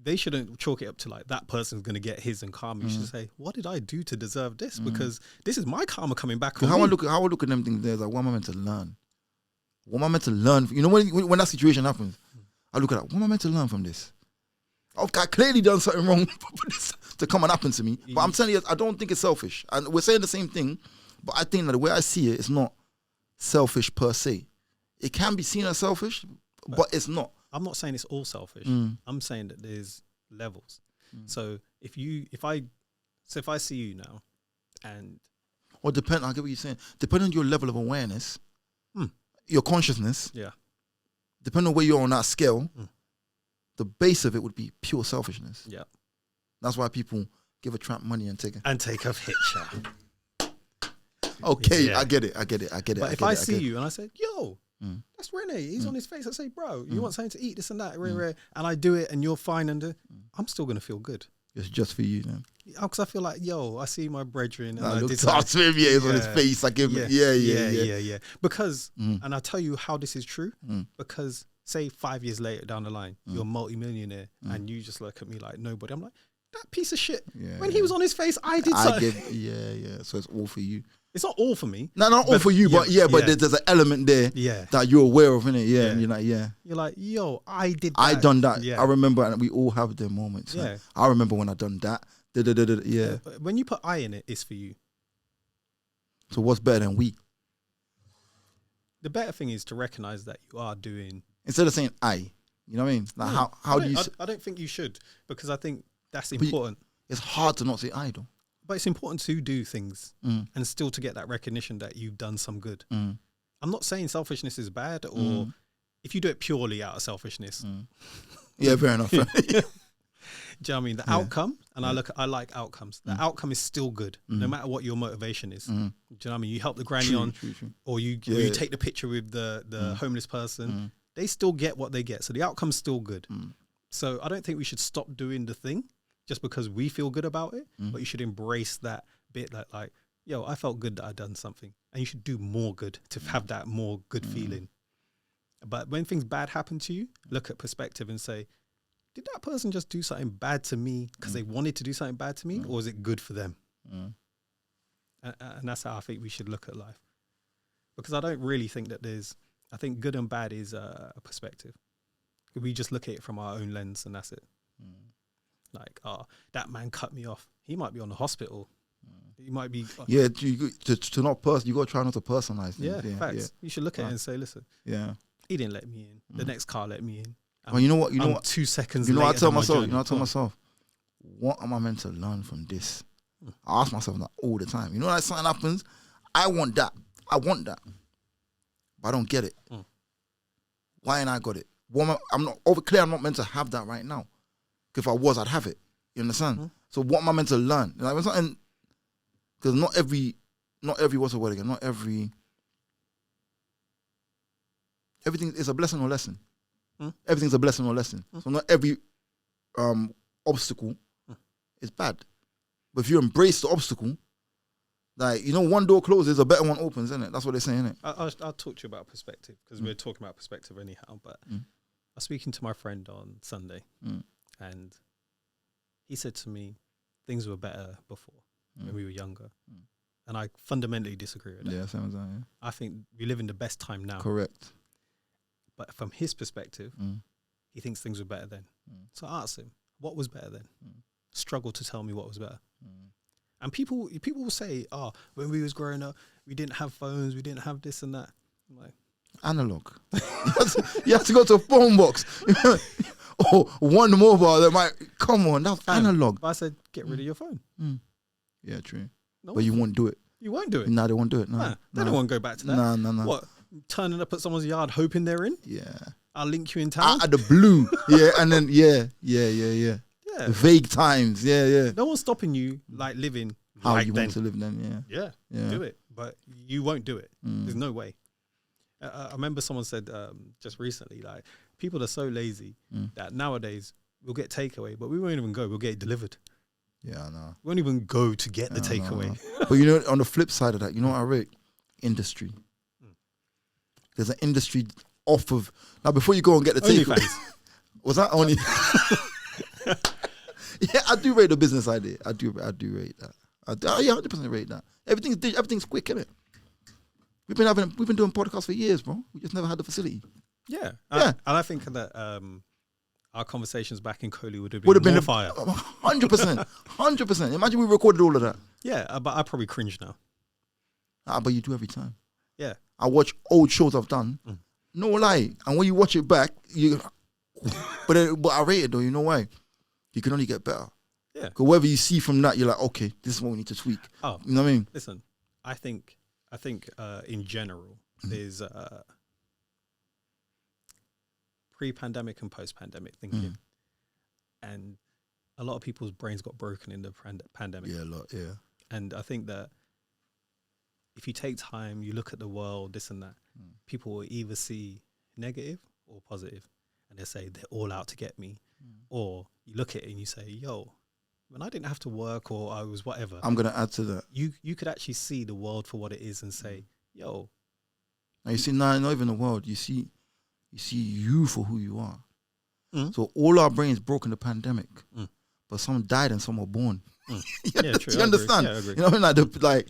they shouldn't chalk it up to like that person's going to get his and karma. You should say, what did I do to deserve this? Because this is my karma coming back on me. How I look at them things there is like, what am I meant to learn? What am I meant to learn? You know, when that situation happens, I look at that. What am I meant to learn from this? I clearly done something wrong for this to come and happen to me. But I'm telling you, I don't think it's selfish. And we're saying the same thing, but I think that the way I see it, it's not selfish per se. It can be seen as selfish, but it's not. I'm not saying it's all selfish. I'm saying that there's levels. So if I see you now, and I get what you're saying. Depending on your level of awareness, your consciousness, depending on where you're on that scale, the base of it would be pure selfishness. Yeah, that's why people give a tramp money and take a picture. Okay, yeah. I get it. But if I see you and I say, yo, that's Rene, he's on his face. I say, bro, you want something to eat, this and that, and I do it and you're fine, and I'm still going to feel good. It's just for you then. Because I feel like, yo, I see my brethren. And I looked up to him, he's on his face. I give him, yeah. Because, and I'll tell you how this is true, because say 5 years later down the line, you're a multi-millionaire and you just look at me like nobody. I'm like, that piece of shit. When he was on his face, I did something. So it's all for you. It's not all for me. No, not all for you, but there's an element there that you're aware of, innit? Yeah, and you're like, yo, I did that. I done that. I remember, and we all have their moments. Yeah. Like, I remember when I done that. When you put I in it, it's for you. So what's better than we? The better thing is to recognize that you are doing. Instead of saying I, you know what I mean? Like how do you? I don't think you should, because I think that's important. It's hard to not say I though. But it's important to do things and still to get that recognition that you've done some good. I'm not saying selfishness is bad, or if you do it purely out of selfishness. Yeah, fair enough. Do you know what I mean? The outcome, and I like outcomes. The outcome is still good, no matter what your motivation is. Do you know what I mean? You help the granny true. Or you take the picture with the homeless person. They still get what they get. So the outcome's still good. So I don't think we should stop doing the thing just because we feel good about it, but you should embrace that bit that like, yo, I felt good that I done something, and you should do more good to have that more good feeling. But when things bad happen to you, look at perspective and say, did that person just do something bad to me because they wanted to do something bad to me, or is it good for them? And that's how I think we should look at life. Because I don't really think that I think good and bad is a perspective. We just look at it from our own lens, and that's it. Like, that man cut me off. He might be on the hospital. He might be. To not you got to try not to personalize things. Yeah, facts. You should look at it and say, listen. Yeah. He didn't let me in. The next car let me in. Well, you know what? 2 seconds. You know what I tell myself. What am I meant to learn from this? I ask myself that all the time. You know, like something happens, I want that, but I don't get it. Why ain't I got it? I'm not meant to have that right now. If I was, I'd have it. You understand? So what am I meant to learn? Like, because not every what's the word again? Not everything is a blessing or lesson. Everything's a blessing or lesson. So not every obstacle, it's bad. But if you embrace the obstacle, like, you know, one door closes, a better one opens, isn't it? That's what they're saying, isn't it? I'll talk to you about perspective, because we're talking about perspective anyhow. But I was speaking to my friend on Sunday, and he said to me, things were better before when we were younger. And I fundamentally disagree with that. Yeah, same as that, yeah. I think we live in the best time now. Correct. But from his perspective, he thinks things were better then. So I asked him, what was better then? Struggled to tell me what was better. And people will say, oh, when we was growing up, we didn't have phones, we didn't have this and that. I'm like, analog. You have to go to a phone box. Or one mobile that might, come on, that's analog. But I said, get rid of your phone. Yeah, true. No, but you won't do it. You won't do it. No, they won't do it. No, they don't want to go back to that. No. What? Turning up at someone's yard hoping they're in? Yeah. I'll link you in town. At the blue. Yeah, and then, yeah. The vague times. Yeah. No one's stopping you, like, living how like you then. want to live then, Yeah, do it. But you won't do it. There's no way. I remember someone said just recently, like, people are so lazy that nowadays we'll get takeaway, but we won't even go. We'll get it delivered. Yeah, I know. We won't even go to get the takeaway. But you know, on the flip side of that, you know what I rate? Industry. There's an industry off of, now before you go and get the takeaway. Was that only? Yeah, I do rate the business idea. I do rate that. Yeah, 100% rate that. Everything's quick, isn't it? We've been doing podcasts for years, bro. We just never had the facility. Yeah. And I think that our conversations back in Coley would have been more fire. 100%. 100%. Imagine we recorded all of that. Yeah, but I probably cringe now. But you do every time. Yeah. I watch old shows I've done. No lie. And when you watch it back, but I rate it though, you know why? You can only get better. Yeah. Because whatever you see from that, you're like, okay, this is what we need to tweak. Oh. You know what I mean? Listen, I think in general, there's pre-pandemic and post-pandemic thinking. And a lot of people's brains got broken in the pandemic. Yeah, a lot, yeah. And I think that if you take time, you look at the world, this and that, people will either see negative or positive, and they say they're all out to get me. Or you look at it and you say, yo, when I didn't have to work or I was whatever. I'm going to add to that. You could actually see the world for what it is and say, yo. Now you see, not even the world, you see you for who you are. So all our brains broke in the pandemic, but some died and some were born. Yeah, true. You understand? Yeah, I agree. You know, like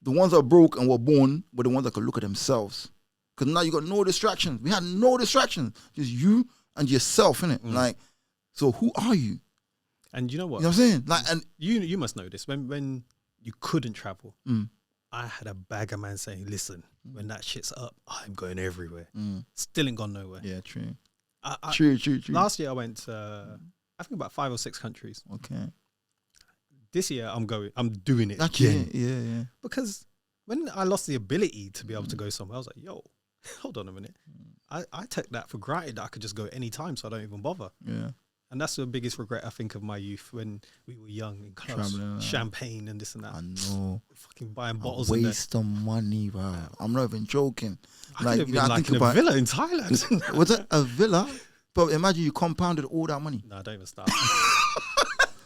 the ones that broke and were born were the ones that could look at themselves. Because now you got no distractions. We had no distractions. Just you and yourself, innit? Like, so who are you? And you know what? You know what I'm saying? Like, and you must know this. When you couldn't travel, I had a bag of man saying, listen, when that shit's up, I'm going everywhere. Still ain't gone nowhere. Yeah, true. True. Last year I went to, I think about 5 or 6 countries. Okay. This year I'm doing it That's again. Yeah. Because when I lost the ability to be able to go somewhere, I was like, yo, hold on a minute. I take that for granted that I could just go anytime, so I don't even bother. Yeah. And that's the biggest regret I think of my youth when we were young in clubs, champagne and this and that. I know. Fucking buying bottles. Waste of money, bro. I'm not even joking. I could have been in a villa in Thailand. Was it a villa? But imagine you compounded all that money. No, don't even start.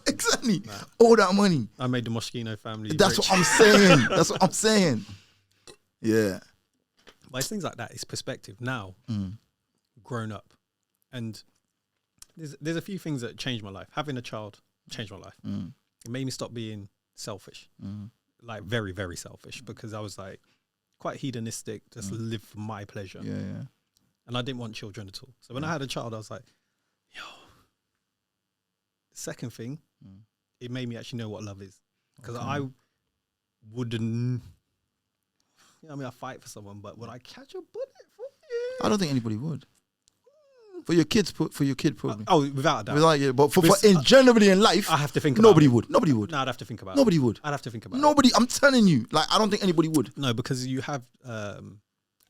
Exactly. Nah. All that money. I made the Moschino family That's rich. What I'm saying. That's what I'm saying. Yeah. But it's things like that. It's perspective. Now, grown up. And there's a few things that changed my life. Having a child changed my life. It made me stop being selfish. Like very, very selfish. Because I was like quite hedonistic. Just live for my pleasure. Yeah. And I didn't want children at all. So when I had a child, I was like, yo. The second thing, it made me actually know what love is. Because I wouldn't, you know, I mean, I fight for someone, but would I catch a bullet for you? I don't think anybody would. For your kids, probably. Oh, without a doubt. Without, yeah, but generally in life, I have to think about nobody it. would. Nobody would. No, I'd have to think about nobody it. Would. I'd have to think about nobody, it. I'm telling you, like, I don't think anybody would. No, because you have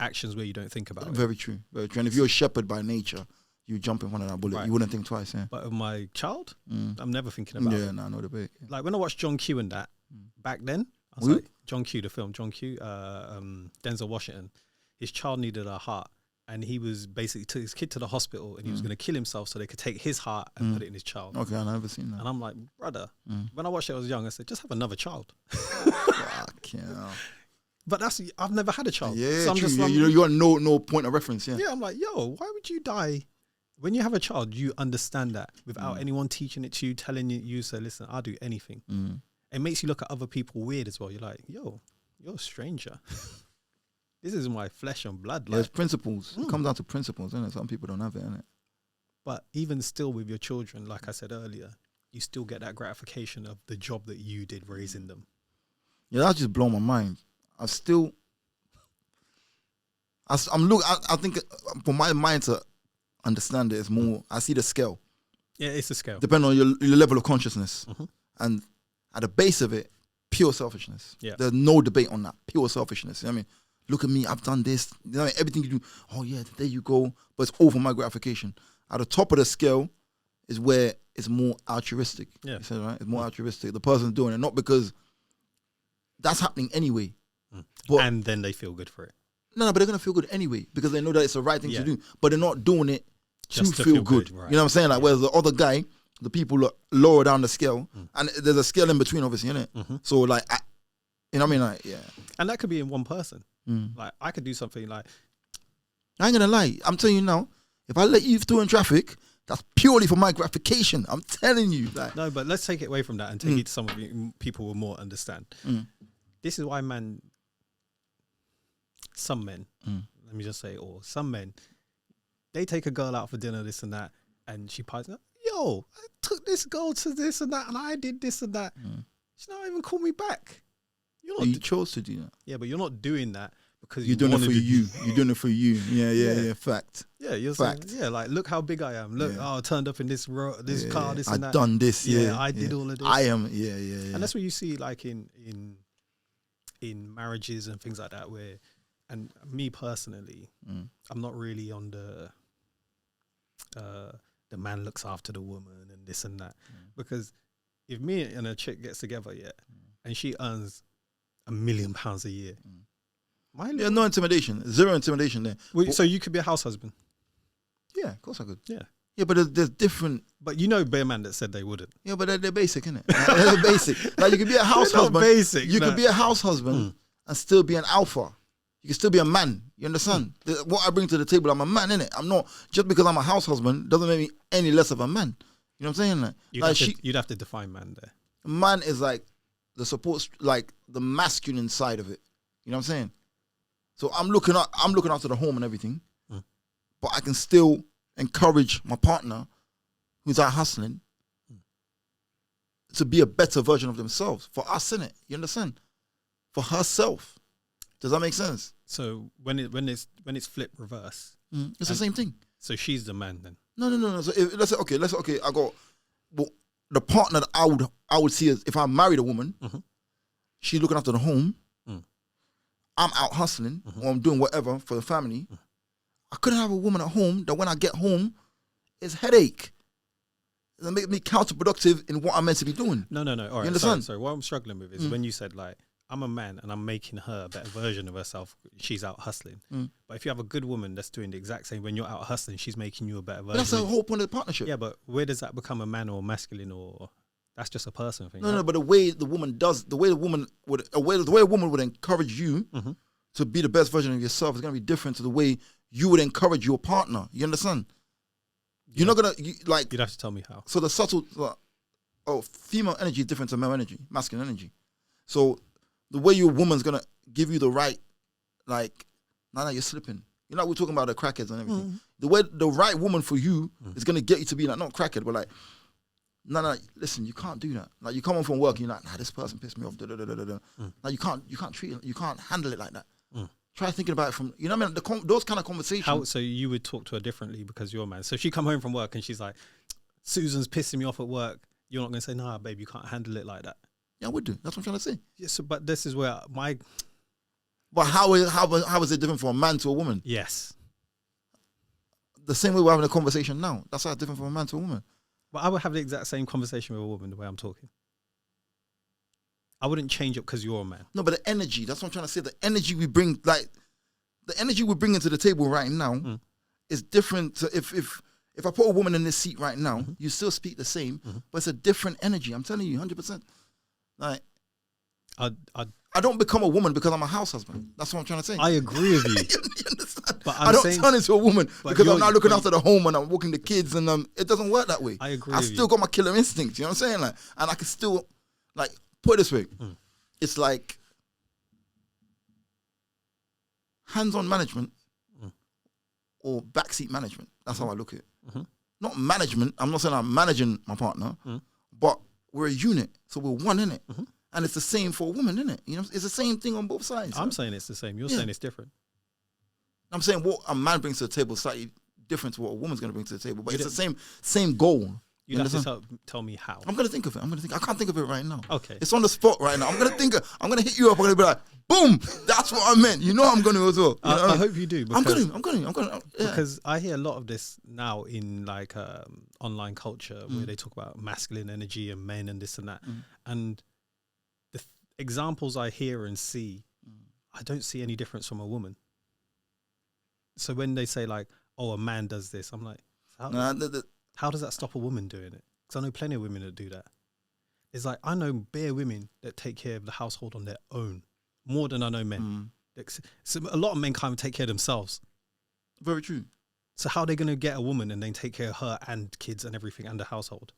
actions where you don't think about it. Very true. Very true. And if you're a shepherd by nature, you jump in front of that bullet. Right. You wouldn't think twice, yeah. But with my child, I'm never thinking about it. Yeah, no, no debate. Yeah. Like when I watched John Q and that, back then, I was like, John Q, the film, John Q, Denzel Washington, his child needed a heart. and he was basically took his kid to the hospital, and he was going to kill himself so they could take his heart and put it in his child. Okay, I've never seen that. And I'm like, brother, when I watched it, I was young. I said, just have another child. Fuck, yeah. But I've never had a child. Yeah, so I'm true. just You got no point of reference. Yeah. I'm like, yo, why would you die? When you have a child, you understand that without anyone teaching it to you, telling you, say, listen, I'll do anything. It makes you look at other people weird as well. You're like, yo, you're a stranger. This is my flesh and blood. There's principles. It comes down to principles, isn't it? Some people don't have it, innit? But even still with your children, like I said earlier, you still get that gratification of the job that you did raising them. Yeah, that just blown my mind. I think for my mind to understand it, it's more, I see the scale. Yeah, it's a scale. Depending on your level of consciousness. And at the base of it, pure selfishness. Yeah. There's no debate on that. Pure selfishness. You know what I mean? Look at me, I've done this. You know what I mean? Everything you do, oh yeah, there you go. But it's all for my gratification. At the top of the scale is where it's more altruistic. Yeah. You said, right? It's more altruistic. The person's doing it, not because that's happening anyway. But, and then they feel good for it. No, but they're going to feel good anyway because they know that it's the right thing to do. But they're not doing it just to feel good. Right. You know what I'm saying? Like, whereas the other guy, the people look lower down the scale, and there's a scale in between, obviously, innit? So, like, you know what I mean? Like, yeah. And that could be in one person. Like, I could do something like... I ain't going to lie. I'm telling you now, if I let you through in traffic, that's purely for my gratification. I'm telling you. Like, no, but let's take it away from that and take it to some of you, people will more understand. This is why some men, let me just say, or some men, they take a girl out for dinner, this and that, and she pies up, yo, I took this girl to this and that, and I did this and that. She's not even called me back. You chose to do that. Yeah, but you're not doing that because you're doing it for you. You're doing it for you. Yeah. Fact. Yeah, you're fact. Saying, like, look how big I am. Look, I turned up in this car, this and that. I've done this. I did all of this. I am. Yeah. And that's what you see, like in marriages and things like that, where, and me personally, I'm not really on the man looks after the woman and this and that, because if me and a chick gets together, and she earns £1 million a year, no intimidation, zero intimidation there. Well, so you could be a house husband. Yeah, of course I could. Yeah, but there's different. But you know, bare man that said they wouldn't. Yeah, but they're basic, innit? They're basic. Like, you could be a house husband. Basic. You could be a house husband and still be an alpha. You can still be a man. You understand? What I bring to the table, I'm a man, innit? I'm not, just because I'm a house husband doesn't make me any less of a man. You know what I'm saying? You'd have to define man there. Man is like the support, like the masculine side of it. You know what I'm saying? So I'm looking after the home and everything, but I can still encourage my partner who's out hustling to be a better version of themselves for us, innit? You understand? For herself. Does that make sense? So when it's flip reverse, it's the same thing. So she's the man then. No. So let's say I got the partner that I would see as if I married a woman. She's looking after the home. I'm out hustling or I'm doing whatever for the family. I couldn't have a woman at home that when I get home, it's headache. It make me counterproductive in what I'm meant to be doing. No. All right. You understand? Sorry. What I'm struggling with is when you said, like, I'm a man and I'm making her a better version of herself. She's out hustling. But if you have a good woman that's doing the exact same, when you're out hustling, she's making you a better version. That's the whole point of the partnership. Yeah, but where does that become a man or masculine, or that's just a person thing? No, but the way the woman does, the way a woman would encourage you to be the best version of yourself is going to be different to the way you would encourage your partner. You understand? You're not going to, you'd have to tell me how. So the subtle, female energy is different to male energy, masculine energy. So the way your woman's going to give you the right, like, now you're slipping. You know, we're talking about the crackheads and everything. The way the right woman for you is going to get you to be like, not crackhead, but like, no, listen, you can't do that. Like, you come home from work and you're like, nah, this person pissed me off. Like, you can't treat it, you can't handle it like that. Try thinking about it from, you know what I mean? Those kind of conversations. So you would talk to her differently because you're a man. So she come home from work and she's like, Susan's pissing me off at work. You're not going to say, nah, babe, you can't handle it like that. Yeah, I would do. That's what I'm trying to say. Yes, but this is where But how is it different from a man to a woman? Yes. The same way we're having a conversation now. That's how it's different from a man to a woman. But I would have the exact same conversation with a woman the way I'm talking. I wouldn't change it because you're a man. No, but the energy, that's what I'm trying to say. The energy we bring, like, the energy we're bringing to the table right now is different. To if I put a woman in this seat right now, you still speak the same, but it's a different energy. I'm telling you, 100%. Like, I don't become a woman because I'm a house husband. That's what I'm trying to say. I agree with you. You understand? But I don't turn into a woman because I'm not looking but- after the home and I'm walking the kids, and it doesn't work that way. I agree I with still you. got my killer instincts. You know what I'm saying? Like, and I can still, like, put it this way. It's like hands-on management or backseat management. That's how I look at it. Not management. I'm not saying I'm managing my partner, but we're a unit, so we're one in it. And it's the same for a woman, isn't it? You know, it's the same thing on both sides. I'm saying it's the same. You're saying it's different. I'm saying what a man brings to the table is slightly different to what a woman's going to bring to the table, but it's the same goal. You'd have to tell me how. I'm gonna think of it. I can't think of it right now. Okay. It's on the spot right now. I'm gonna hit you up. I'm gonna be like, boom. That's what I meant. You know I'm gonna as well. I hope you do. Because, I'm gonna. Yeah. Because I hear a lot of this now in like online culture where they talk about masculine energy and men and this and that, and the examples I hear and see, I don't see any difference from a woman. So when they say like, "Oh, a man does this," I'm like, how does that stop a woman doing it? Because I know plenty of women that do that. It's like, I know bare women that take care of the household on their own, more than I know men. So a lot of men can't even take care of themselves. Very true. So how are they going to get a woman and then take care of her and kids and everything and the household?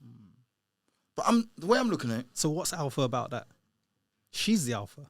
But the way I'm looking at it. So what's alpha about that? She's the alpha.